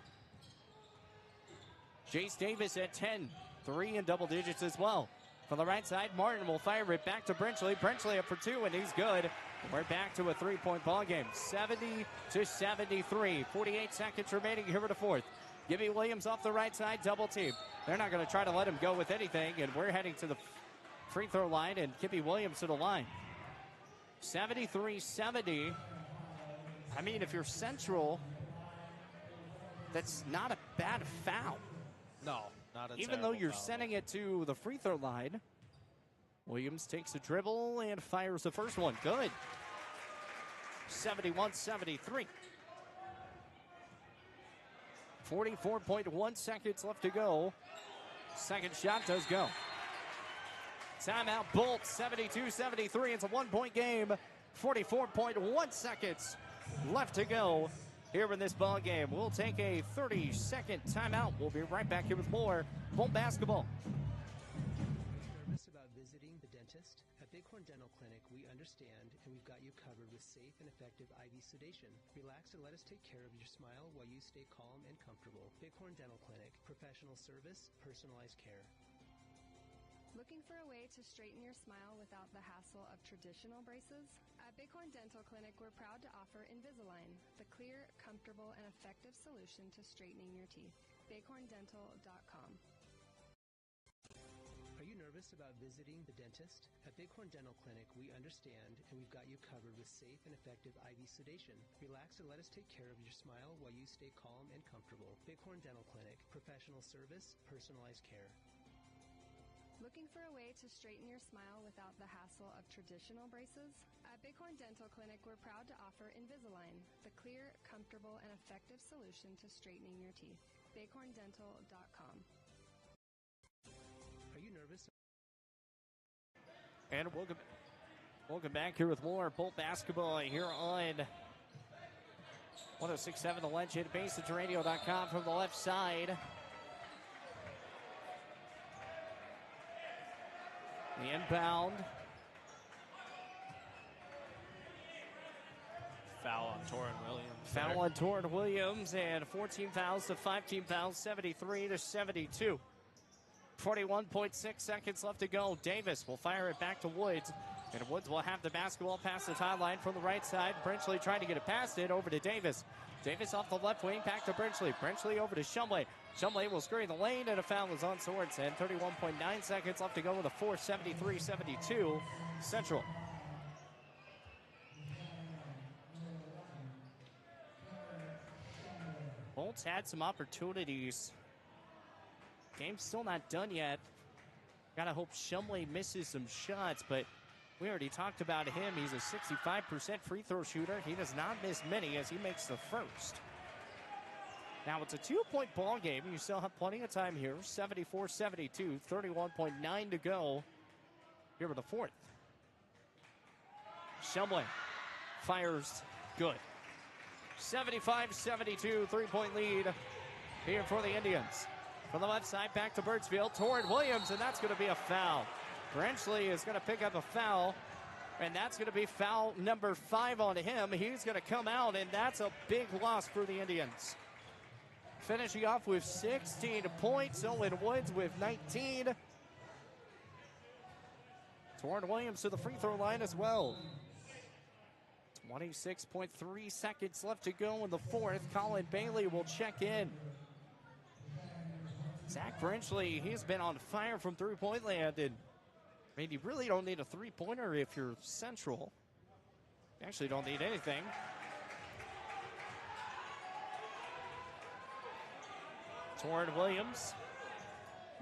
Jace Davis at 10. 3 in double digits as well. From the right side, Martin will fire it back to Brenchley. Brenchley up for 2, and he's good. We're back to a 3-point ball game. 70-73. 48 seconds remaining here in the fourth. Gibby Williams off the right side, double team. They're not going to try to let him go with anything, and we're heading to the free throw line, and Gibby Williams to the line. 73-70. I mean, if you're Central, that's not a bad foul. No, not a Even though you're foul. sending it to the free throw line, Williams takes a dribble and fires the first one. Good. 71-73. 44.1 seconds left to go. Second shot does go. Timeout, Bolts, 72-73. It's a 1-point game. 44.1 seconds left to go here in this ball game. We'll take a 30-second timeout. We'll be right back here with more Bolt basketball. Nervous about visiting the dentist? At Bighorn Dental Clinic, we understand, and we've got you covered with safe and effective IV sedation. Relax and let us take care of your smile while you stay calm and comfortable. Bighorn Dental Clinic, professional service, personalized care. Looking for a way to straighten your smile without the hassle of traditional braces? At Bighorn Dental Clinic, we're proud to offer Invisalign, the clear, comfortable, and effective solution to straightening your teeth. BighornDental.com. Are you nervous about visiting the dentist? At Bighorn Dental Clinic, we understand, and we've got you covered with safe and effective IV sedation. Relax and let us take care of your smile while you stay calm and comfortable. Bighorn Dental Clinic, professional service, personalized care. Looking for a way to straighten your smile without the hassle of traditional braces? At Bighorn Dental Clinic, we're proud to offer Invisalign, the clear, comfortable, and effective solution to straightening your teeth. BighornDental.com. Are you nervous? And welcome back here with more Bolt basketball here on 106.7 The Legend, BasinRadio.com from the left side. The inbound. Foul on Torrin Williams. Foul on Torrin Williams, and 14 fouls to 5 team fouls, 73-72. 41.6 seconds left to go. Davis will fire it back to Woods, and Woods will have the basketball past the timeline from the right side. Brenchley trying to get it past it over to Davis. Davis off the left wing, back to Brenchley. Brenchley over to Shumway. Shumway will scurry the lane, and a foul is on Sorensen. 31.9 seconds left to go with a 4:73-72 Central. Bolts had some opportunities. Game's still not done yet. Gotta hope Shumway misses some shots, but we already talked about him. He's a 65% free throw shooter. He does not miss many as he makes the first. Now it's a 2-point ball game. You still have plenty of time here. 74-72, 31.9 to go here with the fourth. Shumway fires good. 75-72, 3-point lead here for the Indians. From the left side, back to Birdsfield. Torrin Williams, and that's going to be a foul. Brenchley is going to pick up a foul, and that's going to be foul number 5 on him. He's going to come out, and that's a big loss for the Indians. Finishing off with 16 points, Owen Woods with 19. Torrin Williams to the free throw line as well. 26.3 seconds left to go in the fourth. Colin Bailey will check in. Zach Brenchley, he's been on fire from three-point land, and I mean, you really don't need a three-pointer if you're Central. You actually don't need anything. Torrin Williams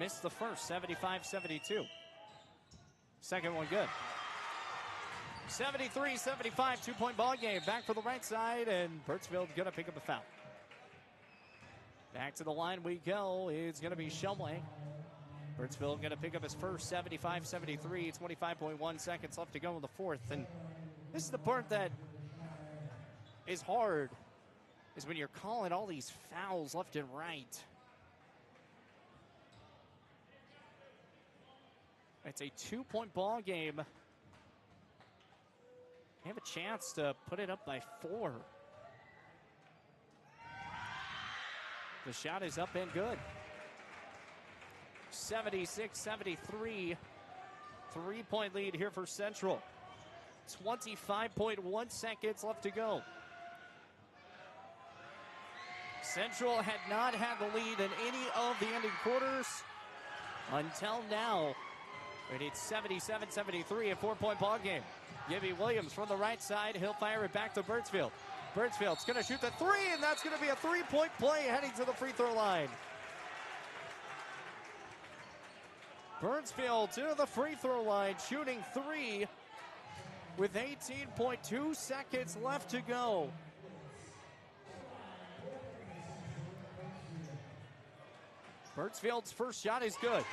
missed the first, 75-72. Second one good. 73-75, 2-point ball game. Back for the right side, and Birdsfield's going to pick up a foul. Back to the line we go. It's going to be Shumway. Birdsfield going to pick up his first, 75-73, 25.1 seconds left to go in the fourth. And this is the part that is hard, is when you're calling all these fouls left and right. It's a 2-point ball game. They have a chance to put it up by 4. The shot is up and good. 76-73. 3-point lead here for Central. 25.1 seconds left to go. Central had not had the lead in any of the ending quarters until now. And it's 77-73, a 4-point ball game. Gibby Williams from the right side. He'll fire it back to Birdsfield. Birdsfield's going to shoot the 3, and that's going to be a 3-point play heading to the free throw line. Birdsfield to the free throw line, shooting 3 with 18.2 seconds left to go. Birdsfield's first shot is good.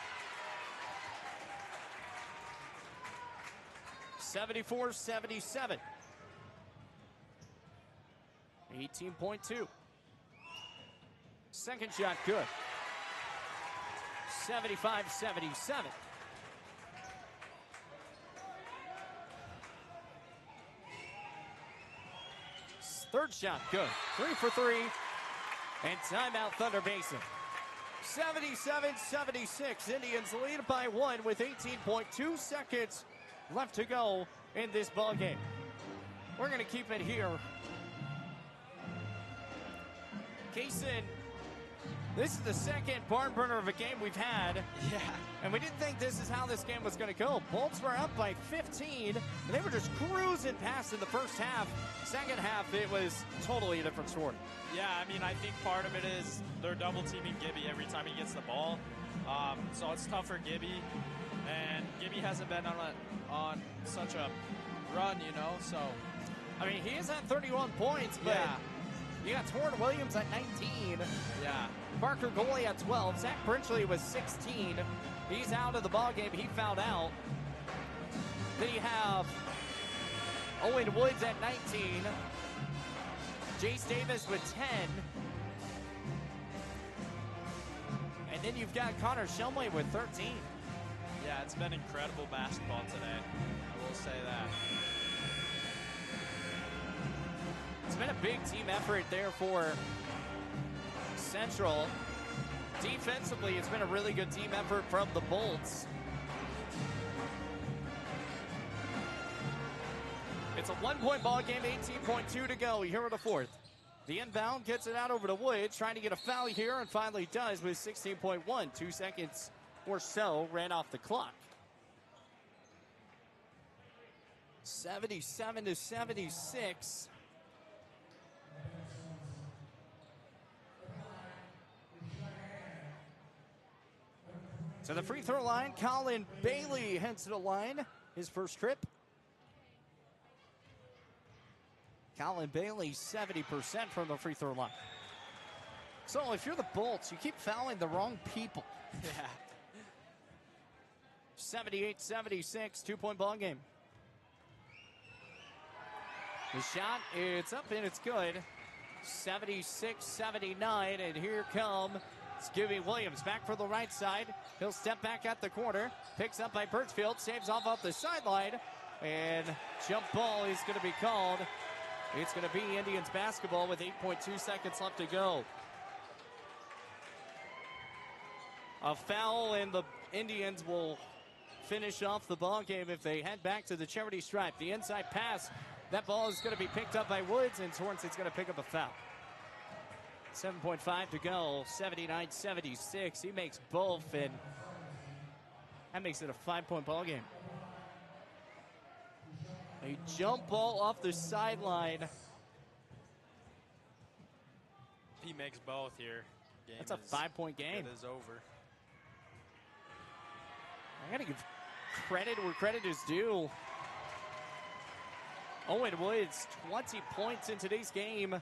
74-77. 18.2. Second shot good. 75-77. Third shot good. 3 for 3. And timeout Thunder Basin. 77-76. Indians lead by 1 with 18.2 seconds left to go in this ball game. We're going to keep it here. Basin, this is the second barn burner of a game we've had. Yeah. And we didn't think this is how this game was going to go. Bolts were up by 15, and they were just cruising past in the first half. Second half, it was totally a different story. Yeah, I mean, I think part of it is they're double teaming Gibby every time he gets the ball. So it's tough for Gibby. And Gibby hasn't been on such a run, you know, so. I mean, he is at 31 points, but yeah. You got Torrin Williams at 19. Yeah. Parker Goley at 12. Zach Brinchley was 16. He's out of the ballgame. He fouled out. Then you have Owen Woods at 19. Jace Davis with 10. And then you've got Connor Shumley with 13. Yeah, it's been incredible basketball today. I will say that. It's been a big team effort there for Central. Defensively, it's been a really good team effort from the Bolts. It's a 1-point ball game, 18.2 to go here in the fourth. The inbound gets it out over to Woods, trying to get a foul here, and finally does with 16.1. 2 seconds or so ran off the clock. 77-76. To the free throw line, Colin Bailey heads to the line. His first trip. Colin Bailey, 70% from the free throw line. So if you're the Bolts, you keep fouling the wrong people. Yeah. 78-76, 2-point ball game. The shot, it's up and it's good. 76-79, and here comes Gibby Williams back for the right side. He'll step back at the corner. Picks up by Birchfield. Saves off the sideline. And jump ball is going to be called. It's going to be Indians basketball with 8.2 seconds left to go. A foul, and the Indians will finish off the ball game if they head back to the charity stripe. The inside pass. That ball is going to be picked up by Woods, and Torrance is going to pick up a foul. 7.5 to go, 79-76. He makes both, and that makes it a 5-point ball game. A jump ball off the sideline. He makes both here. That's a 5-point game. It is over. I got to give credit where credit is due. Owen Woods, 20 points in today's game.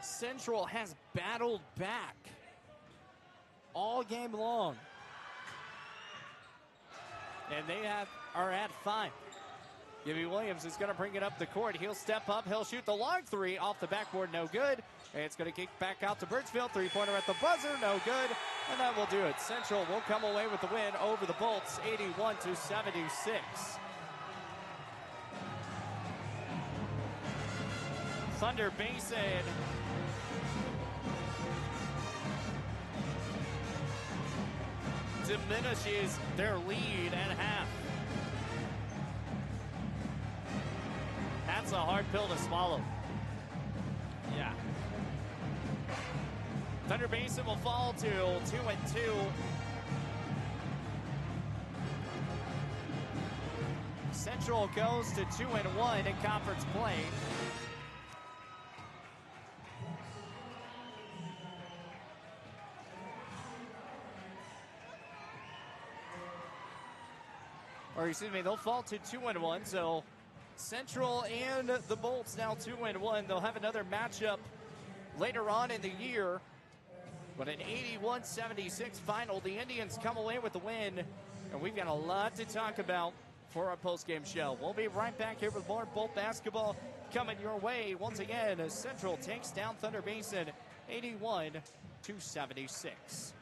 Central has battled back all game long. And they are at 5. Gibby Williams is going to bring it up the court. He'll step up. He'll shoot the long three off the backboard. No good. And it's going to kick back out to Birchfield. Three-pointer at the buzzer. No good. And that will do it. Central will come away with the win over the Bolts, 81-76. Thunder Basin diminishes their lead at half. That's a hard pill to swallow. Yeah. Thunder Basin will fall to 2-2. Central goes to 2-1 in conference play. Or excuse me, they'll fall to 2-1. So Central and the Bolts now 2-1. They'll have another matchup later on in the year But an 81-76 final. The Indians come away with the win, and we've got a lot to talk about for our postgame show. We'll be right back here with more Bolt basketball coming your way. Once again, Central takes down Thunder Basin 81-76.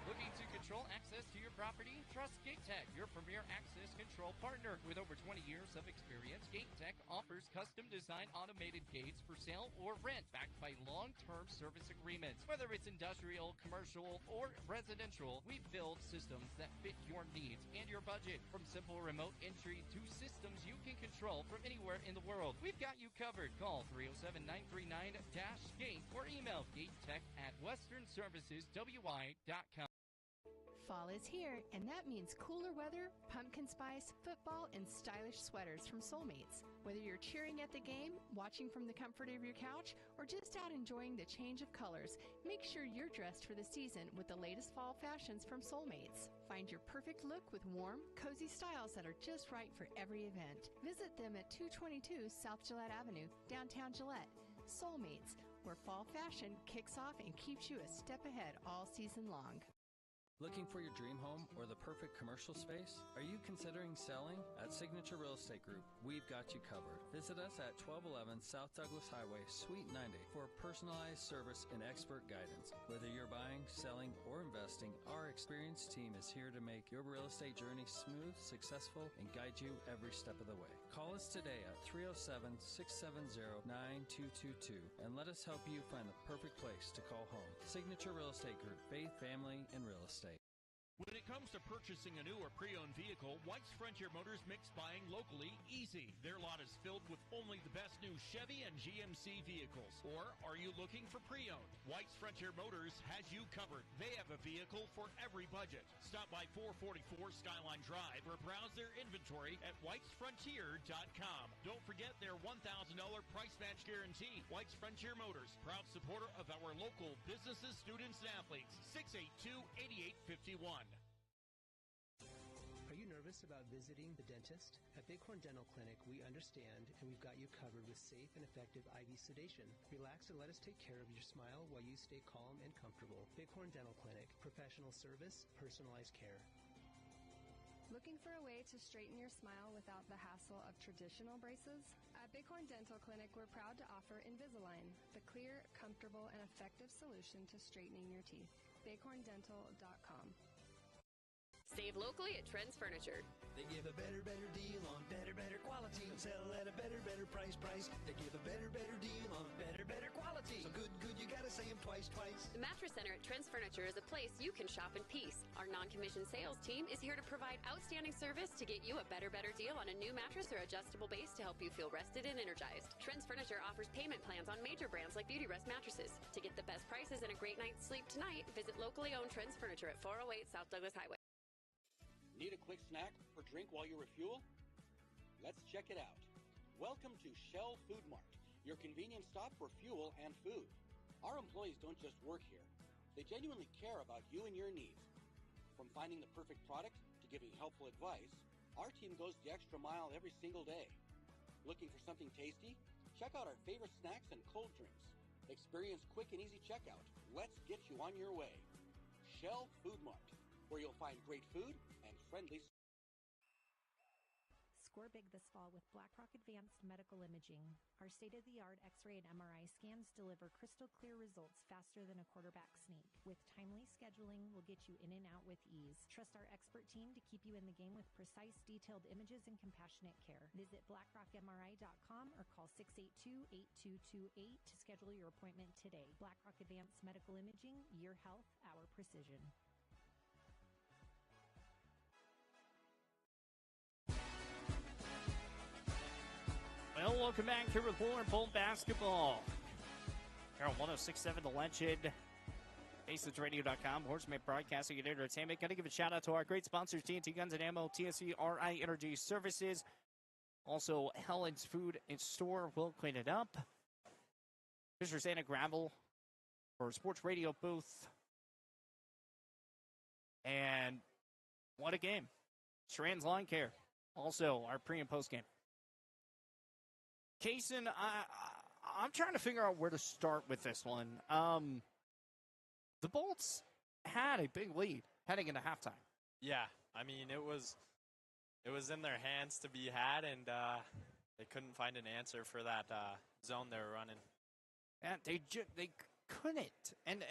Looking to control access to your property? Trust GateTech, your premier access control partner. With over 20 years of experience, GateTech offers custom-designed automated gates for sale or rent, backed by long-term service agreements. Whether it's industrial, commercial, or residential, we build systems that fit your needs and your budget. From simple remote entry to systems you can control from anywhere in the world, we've got you covered. Call 307-939-GATE or email gatetech@westernserviceswi.com. Fall is here, and that means cooler weather, pumpkin spice, football, and stylish sweaters from Soulmates. Whether you're cheering at the game, watching from the comfort of your couch, or just out enjoying the change of colors, make sure you're dressed for the season with the latest fall fashions from Soulmates. Find your perfect look with warm, cozy styles that are just right for every event. Visit them at 222 South Gillette Avenue, downtown Gillette. Soulmates, where fall fashion kicks off and keeps you a step ahead all season long. Looking for your dream home or the perfect commercial space? Are you considering selling? At Signature Real Estate Group, we've got you covered. Visit us at 1211 South Douglas Highway, Suite 90 for personalized service and expert guidance. Whether you're buying, selling, or investing, our experienced team is here to make your real estate journey smooth, successful, and guide you every step of the way. Call us today at 307-670-9222 and let us help you find the perfect place to call home. Signature Real Estate Group, faith, family, and real estate. When it comes to purchasing a new or pre-owned vehicle, White's Frontier Motors makes buying locally easy. Their lot is filled with only the best new Chevy and GMC vehicles. Or are you looking for pre-owned? White's Frontier Motors has you covered. They have a vehicle for every budget. Stop by 444 Skyline Drive or browse their inventory at whitesfrontier.com. Don't forget their $1,000 price match guarantee. White's Frontier Motors, proud supporter of our local businesses, students, and athletes. 682-8851. Are you nervous about visiting the dentist? At Bighorn Dental Clinic, we understand and we've got you covered with safe and effective IV sedation. Relax and let us take care of your smile while you stay calm and comfortable. Bighorn Dental Clinic, professional service, personalized care. Looking for a way to straighten your smile without the hassle of traditional braces? At Bighorn Dental Clinic, we're proud to offer Invisalign, the clear, comfortable, and effective solution to straightening your teeth. BighornDental.com. Save locally at Trends Furniture. They give a better deal on better quality. Sell at a better price. They give a better deal on better quality. So good, you gotta say them twice. The Mattress Center at Trends Furniture is a place you can shop in peace. Our non-commissioned sales team is here to provide outstanding service to get you a better deal on a new mattress or adjustable base to help you feel rested and energized. Trends Furniture offers payment plans on major brands like Beauty Rest mattresses. To get the best prices and a great night's sleep tonight, visit locally owned Trends Furniture at 408 South Douglas Highway. Need a quick snack or drink while you refuel? Let's check it out. Welcome to Shell Food Mart, your convenience stop for fuel and food. Our employees don't just work here. They genuinely care about you and your needs. From finding the perfect product to giving helpful advice, our team goes the extra mile every single day. Looking for something tasty? Check out our favorite snacks and cold drinks. Experience quick and easy checkout. Let's get you on your way. Shell Food Mart, where you'll find great food and friendly. Score big this fall with BlackRock Advanced Medical Imaging. Our state-of-the-art X-ray and MRI scans deliver crystal clear results faster than a quarterback sneak. With timely scheduling, we'll get you in and out with ease. Trust our expert team to keep you in the game with precise, detailed images and compassionate care. Visit blackrockmri.com or call 682-8228 to schedule your appointment today. BlackRock Advanced Medical Imaging, your health, our precision. Well, welcome back here with more Bolt basketball. Here on 106.7 The Legend, BasisRadio.com, Horseman Broadcasting and Entertainment. Got to give a shout out to our great sponsors, TNT Guns and Ammo, TSC RI Energy Services. Also, Helen's Food and Store will clean it up. Mr. Santa Gravel for Sports Radio booth. And what a game. Strand's Lawn Care. Also, our pre- and post game. Kaysen, I'm trying to figure out where to start with this one. the Bolts had a big lead heading into halftime. Yeah, I mean, it was in their hands to be had, and they couldn't find an answer for that zone they were running. And they couldn't, and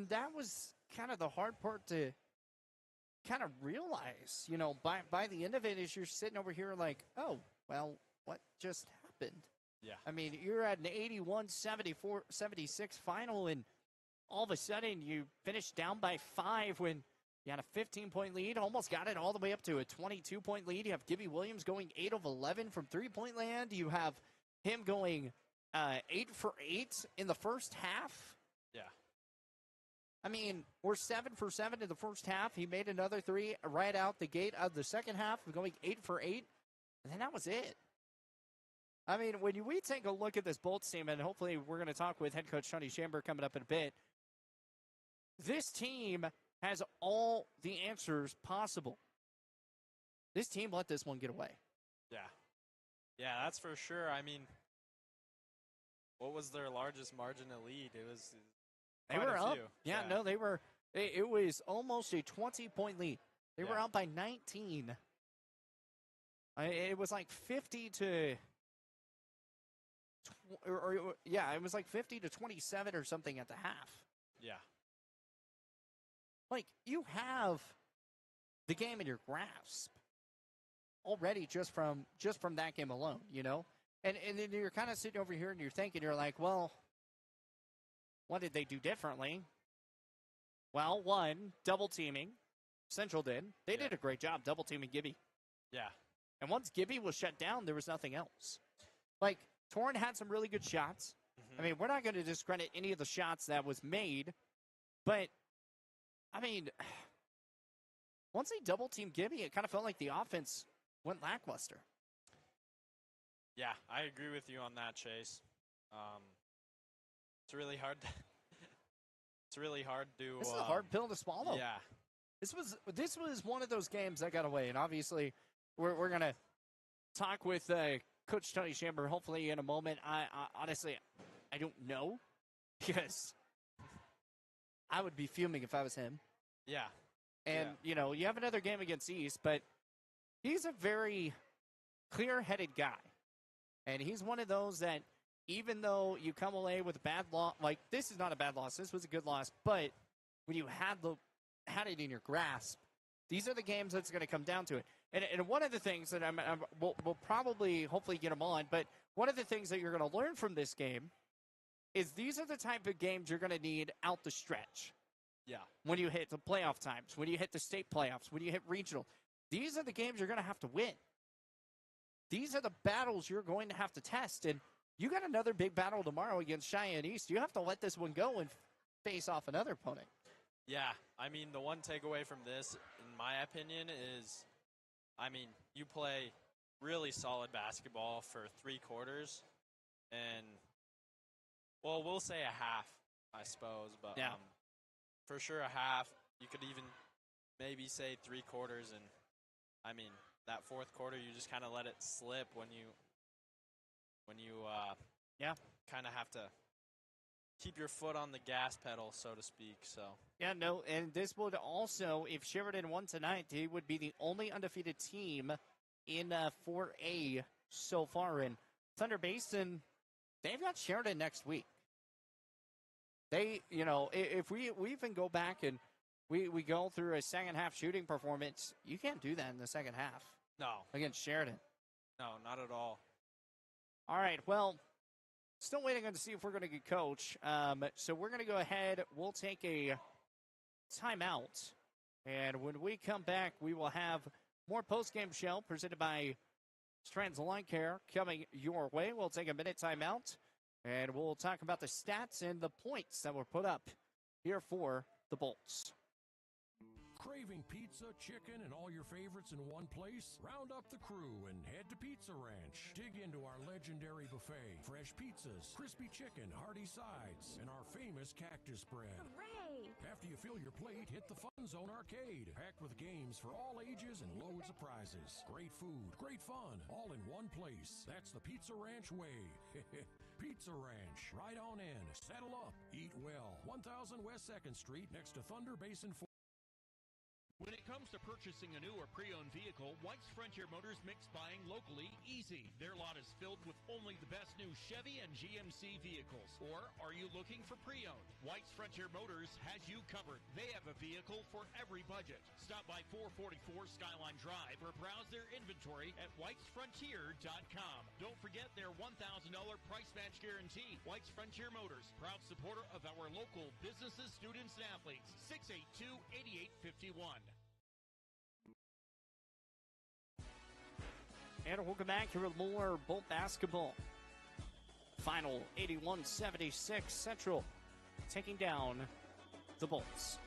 that was kind of the hard part to kind of realize. You know, by the end of it, is you're sitting over here like, oh, well, what just happened? Yeah. I mean, you're at an 81-76 final, and all of a sudden you finish down by 5 when you had a 15-point lead, almost got it all the way up to a 22-point lead. You have Gibby Williams going 8 of 11 from three-point land. You have him going 8 for 8 in the first half. Yeah. I mean, we're 7 for 7 in the first half. He made another 3 right out the gate of the second half, going 8 for 8, and then that was it. I mean, when we take a look at this Bolts team, and hopefully we're going to talk with head coach Tony Chamber coming up in a bit, this team has all the answers possible. This team let this one get away. Yeah. Yeah, that's for sure. I mean, what was their largest margin of lead? It was they were up. Yeah, no, they were. It was almost a 20-point lead. They were out by 19. It was like 50 to... it was like 50 to 27 or something at the half. Yeah. Like, you have the game in your grasp already just from that game alone, you know? And then you're kind of sitting over here and you're thinking, you're like, well, what did they do differently? Well, one, double teaming. Central did. They did a great job double teaming Gibby. Yeah. And once Gibby was shut down, there was nothing else. Like, Torrin had some really good shots. I mean, we're not going to discredit any of the shots that was made, but, I mean, once they double-teamed Gibby, it kind of felt like the offense went lackluster. Yeah, I agree with you on that, Chase. It's really hard to This is a hard pill to swallow. Yeah. This was one of those games that got away, and obviously we're going to talk with Coach Tony Chamber hopefully in a moment. I honestly, I don't know, because I would be fuming if I was him. Yeah. And, you know, you have another game against East, but he's a very clear-headed guy. And he's one of those that even though you come away with a bad loss, like this is not a bad loss, this was a good loss, but when you had it in your grasp, these are the games that's going to come down to it. And one of the things that we'll probably hopefully get them on, but one of the things that you're going to learn from this game is these are the type of games you're going to need out the stretch. Yeah. When you hit the playoff times, when you hit the state playoffs, when you hit regional, these are the games you're going to have to win. These are the battles you're going to have to test. And you got another big battle tomorrow against Cheyenne East. You have to let this one go and face off another opponent. Yeah, I mean, the one takeaway from this, in my opinion, is, I mean, you play really solid basketball for 3 quarters, and, well, we'll say a half, I suppose, but for sure a half. You could even maybe say 3 quarters, and, I mean, that 4th quarter, you just kind of let it slip when you kind of have to keep your foot on the gas pedal, so to speak. So yeah, no, and this would also, if Sheridan won tonight, they would be the only undefeated team in 4A so far. And Thunder Basin, they've got Sheridan next week. They, you know, if we even go back and we go through a second half shooting performance, you can't do that in the second half. No. Against Sheridan. No, not at all. All right, well, still waiting on to see if we're going to get coach. So we're going to go ahead. We'll take a timeout. And when we come back, we will have more post-game show presented by Strands Lawn Care coming your way. We'll take a minute timeout, and we'll talk about the stats and the points that were put up here for the Bolts. Craving pizza, chicken, and all your favorites in one place? Round up the crew and head to Pizza Ranch. Dig into our legendary buffet, fresh pizzas, crispy chicken, hearty sides, and our famous cactus spread. Hooray! After you fill your plate, hit the Fun Zone Arcade, packed with games for all ages and loads of prizes. Great food, great fun, all in one place. That's the Pizza Ranch way. Pizza Ranch. Right on in. Settle up. Eat well. 1000 West 2nd Street next to Thunder Basin 4. When it comes to purchasing a new or pre-owned vehicle, White's Frontier Motors makes buying locally easy. Their lot is filled with only the best new Chevy and GMC vehicles. Or are you looking for pre-owned? White's Frontier Motors has you covered. They have a vehicle for every budget. Stop by 444 Skyline Drive or browse their inventory at whitesfrontier.com. Don't forget their $1,000 price match guarantee. White's Frontier Motors, proud supporter of our local businesses, students, and athletes. 682-8851. And welcome back here with more Bolt basketball. Final 81-76 Central taking down the Bolts.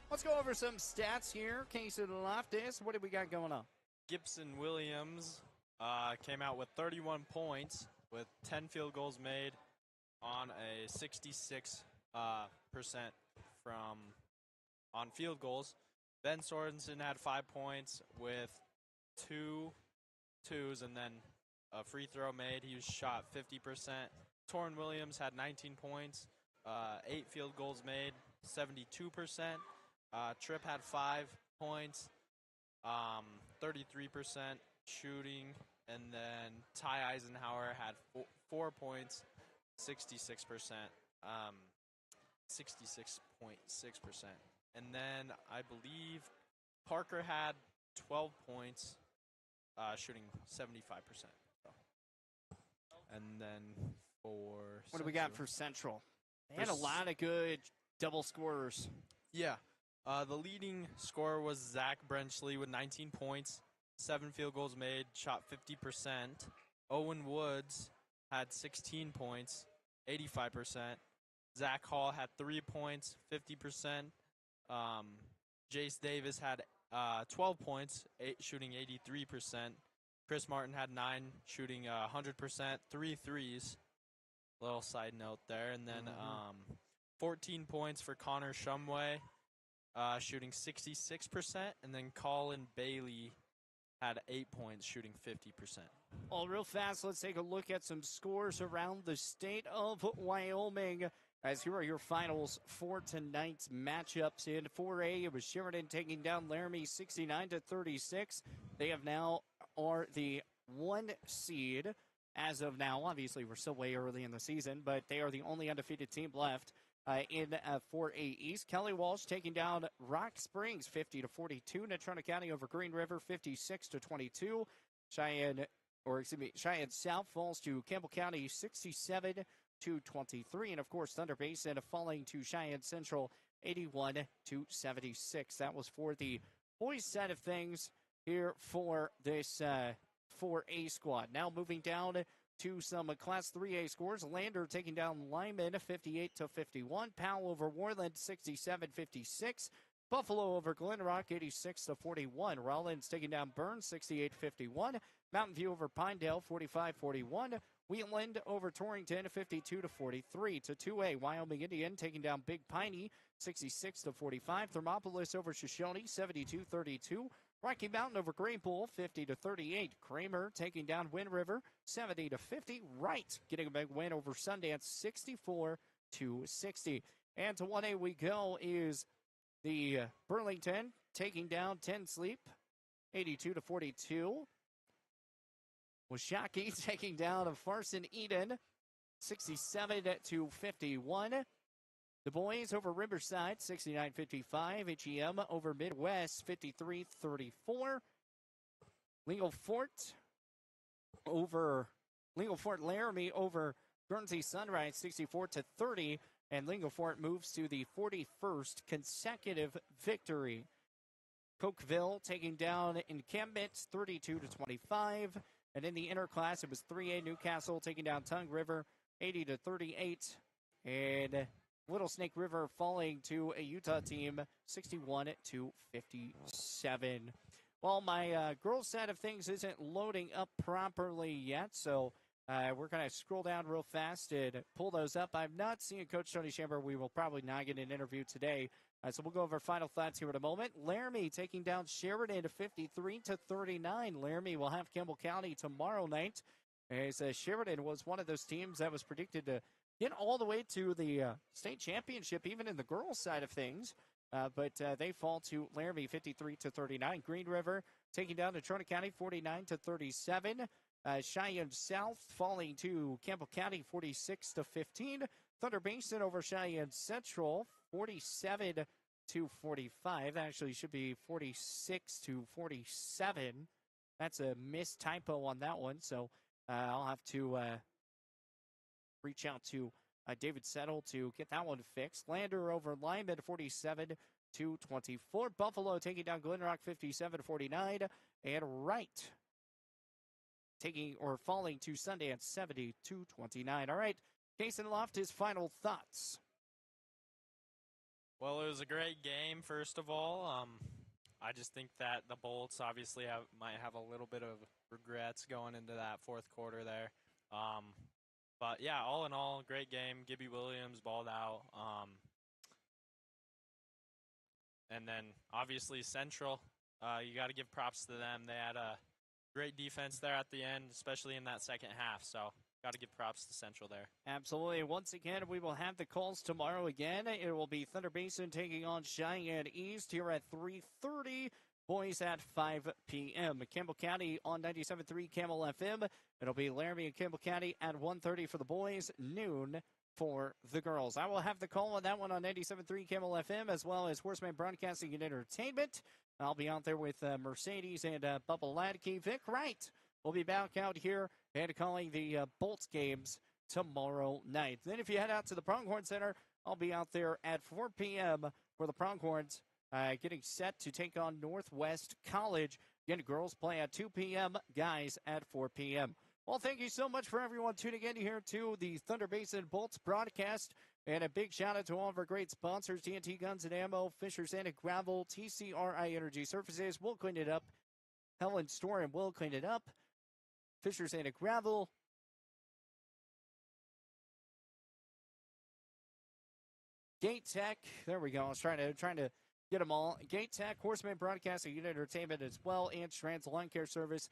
Let's go over some stats here. Casey Loftus, what do we got going on? Gibson Williams came out with 31 points with 10 field goals made on a 66% from on field goals. Ben Sorensen had 5 points with 2 twos and then a free throw made. He was shot 50%. Torrin Williams had 19 points, 8 field goals made, 72%. Tripp had 5 points, 33% shooting. And then Ty Eisenhower had 4 points, 66%, 66.6%. And then I believe Parker had 12 points, shooting 75%. So. And then for what do we got for Central? They had a lot of good double scorers. Yeah. The leading scorer was Zach Brenchley with 19 points, 7 field goals made, shot 50%. Owen Woods had 16 points, 85%. Zach Hall had 3 points, 50%. Jace Davis had 12 points, shooting 83%. Chris Martin had 9, shooting 100%, 3 threes. Little side note there. And then 14 points for Connor Shumway, shooting 66%. And then Colin Bailey had 8 points, shooting 50%. Well, real fast, let's take a look at some scores around the state of Wyoming. As here are your finals for tonight's matchups. In 4A, it was Sheridan taking down Laramie 69-36. They have now are the 1 seed as of now. Obviously, we're still way early in the season, but they are the only undefeated team left in 4A East. Kelly Walsh taking down Rock Springs 50-42. Natrona County over Green River 56-22. Cheyenne South falls to Campbell County 67-23. And, of course, Thunder Basin falling to Cheyenne Central 81-76. That was for the boys' side of things here for this 4A squad. Now moving down to some Class 3A scores. Lander taking down Lyman 58-51. Powell over Worland 67-56. Buffalo over Glen Rock 86-41. Rollins taking down Burns 68-51. Mountain View over Pinedale 45-41. Wheatland over Torrington 52-43. To 2A, Wyoming Indian taking down Big Piney 66-45. Thermopolis over Shoshone 72-32. Rocky Mountain over Graypool 50-38. Kramer taking down Wind River 70-50. Wright getting a big win over Sundance 64-60. And to 1A we go is the Burlington taking down 10 Sleep 82-42. Washakie taking down a Farson Eden 67-51. The boys over Riverside 69-55. HEM over Midwest 53-34. Lingle Fort Laramie over Guernsey Sunrise 64-30. And Lingle Fort moves to the 41st consecutive victory. Cokeville taking down Encampment 32-25. And in the interclass, it was 3A Newcastle taking down Tongue River 80-38. And Little Snake River falling to a Utah team 61-57. Well, my girls' side of things isn't loading up properly yet, so we're going to scroll down real fast and pull those up. I'm not seeing Coach Tony Chamber. We will probably not get an interview today. So we'll go over final thoughts here in a moment. Laramie taking down Sheridan 53-39. Laramie will have Campbell County tomorrow night, as Sheridan was one of those teams that was predicted to get all the way to the state championship, even in the girls' side of things. But they fall to Laramie 53-39. Green River taking down Natrona County 49-37. Cheyenne South falling to Campbell County 46-15. Thunder Basin over Cheyenne Central 47-45. Actually, should be 46-47. That's a missed typo on that one. So I'll have to reach out to David Settle to get that one fixed. Lander over Lyman 47-24. Buffalo taking down Glenrock 57-49. And Wright falling to Sundance 70-29. All right, Jason Loft, his final thoughts. Well, it was a great game, first of all. I just think that the Bolts obviously might have a little bit of regrets going into that fourth quarter there. But, yeah, all in all, great game. Gibby Williams balled out. And then, obviously, Central, you got to give props to them. They had a great defense there at the end, especially in that second half. So, got to give props to Central there. Absolutely. Once again, we will have the calls tomorrow again. It will be Thunder Basin taking on Cheyenne East here at 3:30. Boys at 5 p.m. Campbell County on 97.3 Camel FM. It'll be Laramie and Campbell County at 1:30 for the boys, noon for the girls. I will have the call on that one on 97.3 Camel FM, as well as Horseman Broadcasting and Entertainment. I'll be out there with Mercedes and Bubba Ladke. Vic Wright will be back out here and calling the Bolts games tomorrow night. Then if you head out to the Pronghorn Center, I'll be out there at 4 p.m. for the Pronghorns getting set to take on Northwest College. Again, girls play at 2 p.m., guys at 4 p.m. Well, thank you so much for everyone tuning in here to the Thunder Basin Bolts broadcast. And a big shout out to all of our great sponsors, TNT Guns and Ammo, Fisher Sand and Gravel, TCRI Energy Surfaces. We'll clean it up. Helen Store and we'll clean it up. Fisher Sand and Gravel. Gate Tech. There we go. I was trying to get them all. Gate Tech, Horseman Broadcasting, Unit Entertainment as well, and Trans Lawn Care Service.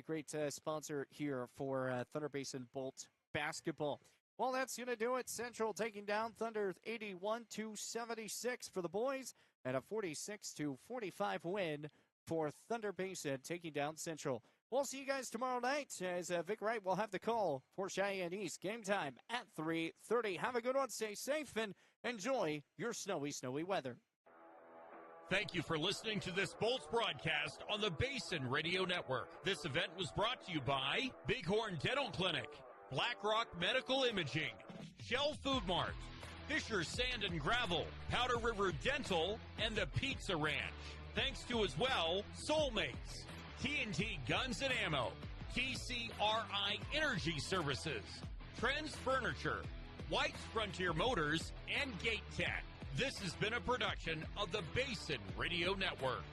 Great sponsor here for Thunder Basin Bolt basketball. Well, that's going to do it. Central taking down Thunder 81-76 for the boys, and a 46-45 win for Thunder Basin taking down Central. We'll see you guys tomorrow night as Vic Wright will have the call for Cheyenne East. Game time at 3:30. Have a good one. Stay safe and enjoy your snowy weather. Thank you for listening to this Bolts broadcast on the Basin Radio Network. This event was brought to you by Bighorn Dental Clinic, Black Rock Medical Imaging, Shell Food Mart, Fisher Sand and Gravel, Powder River Dental, and the Pizza Ranch. Thanks to as well Soulmates, TNT Guns and Ammo, TCRI Energy Services, Trends Furniture, White's Frontier Motors, and Gate Tech. This has been a production of the Basin Radio Network.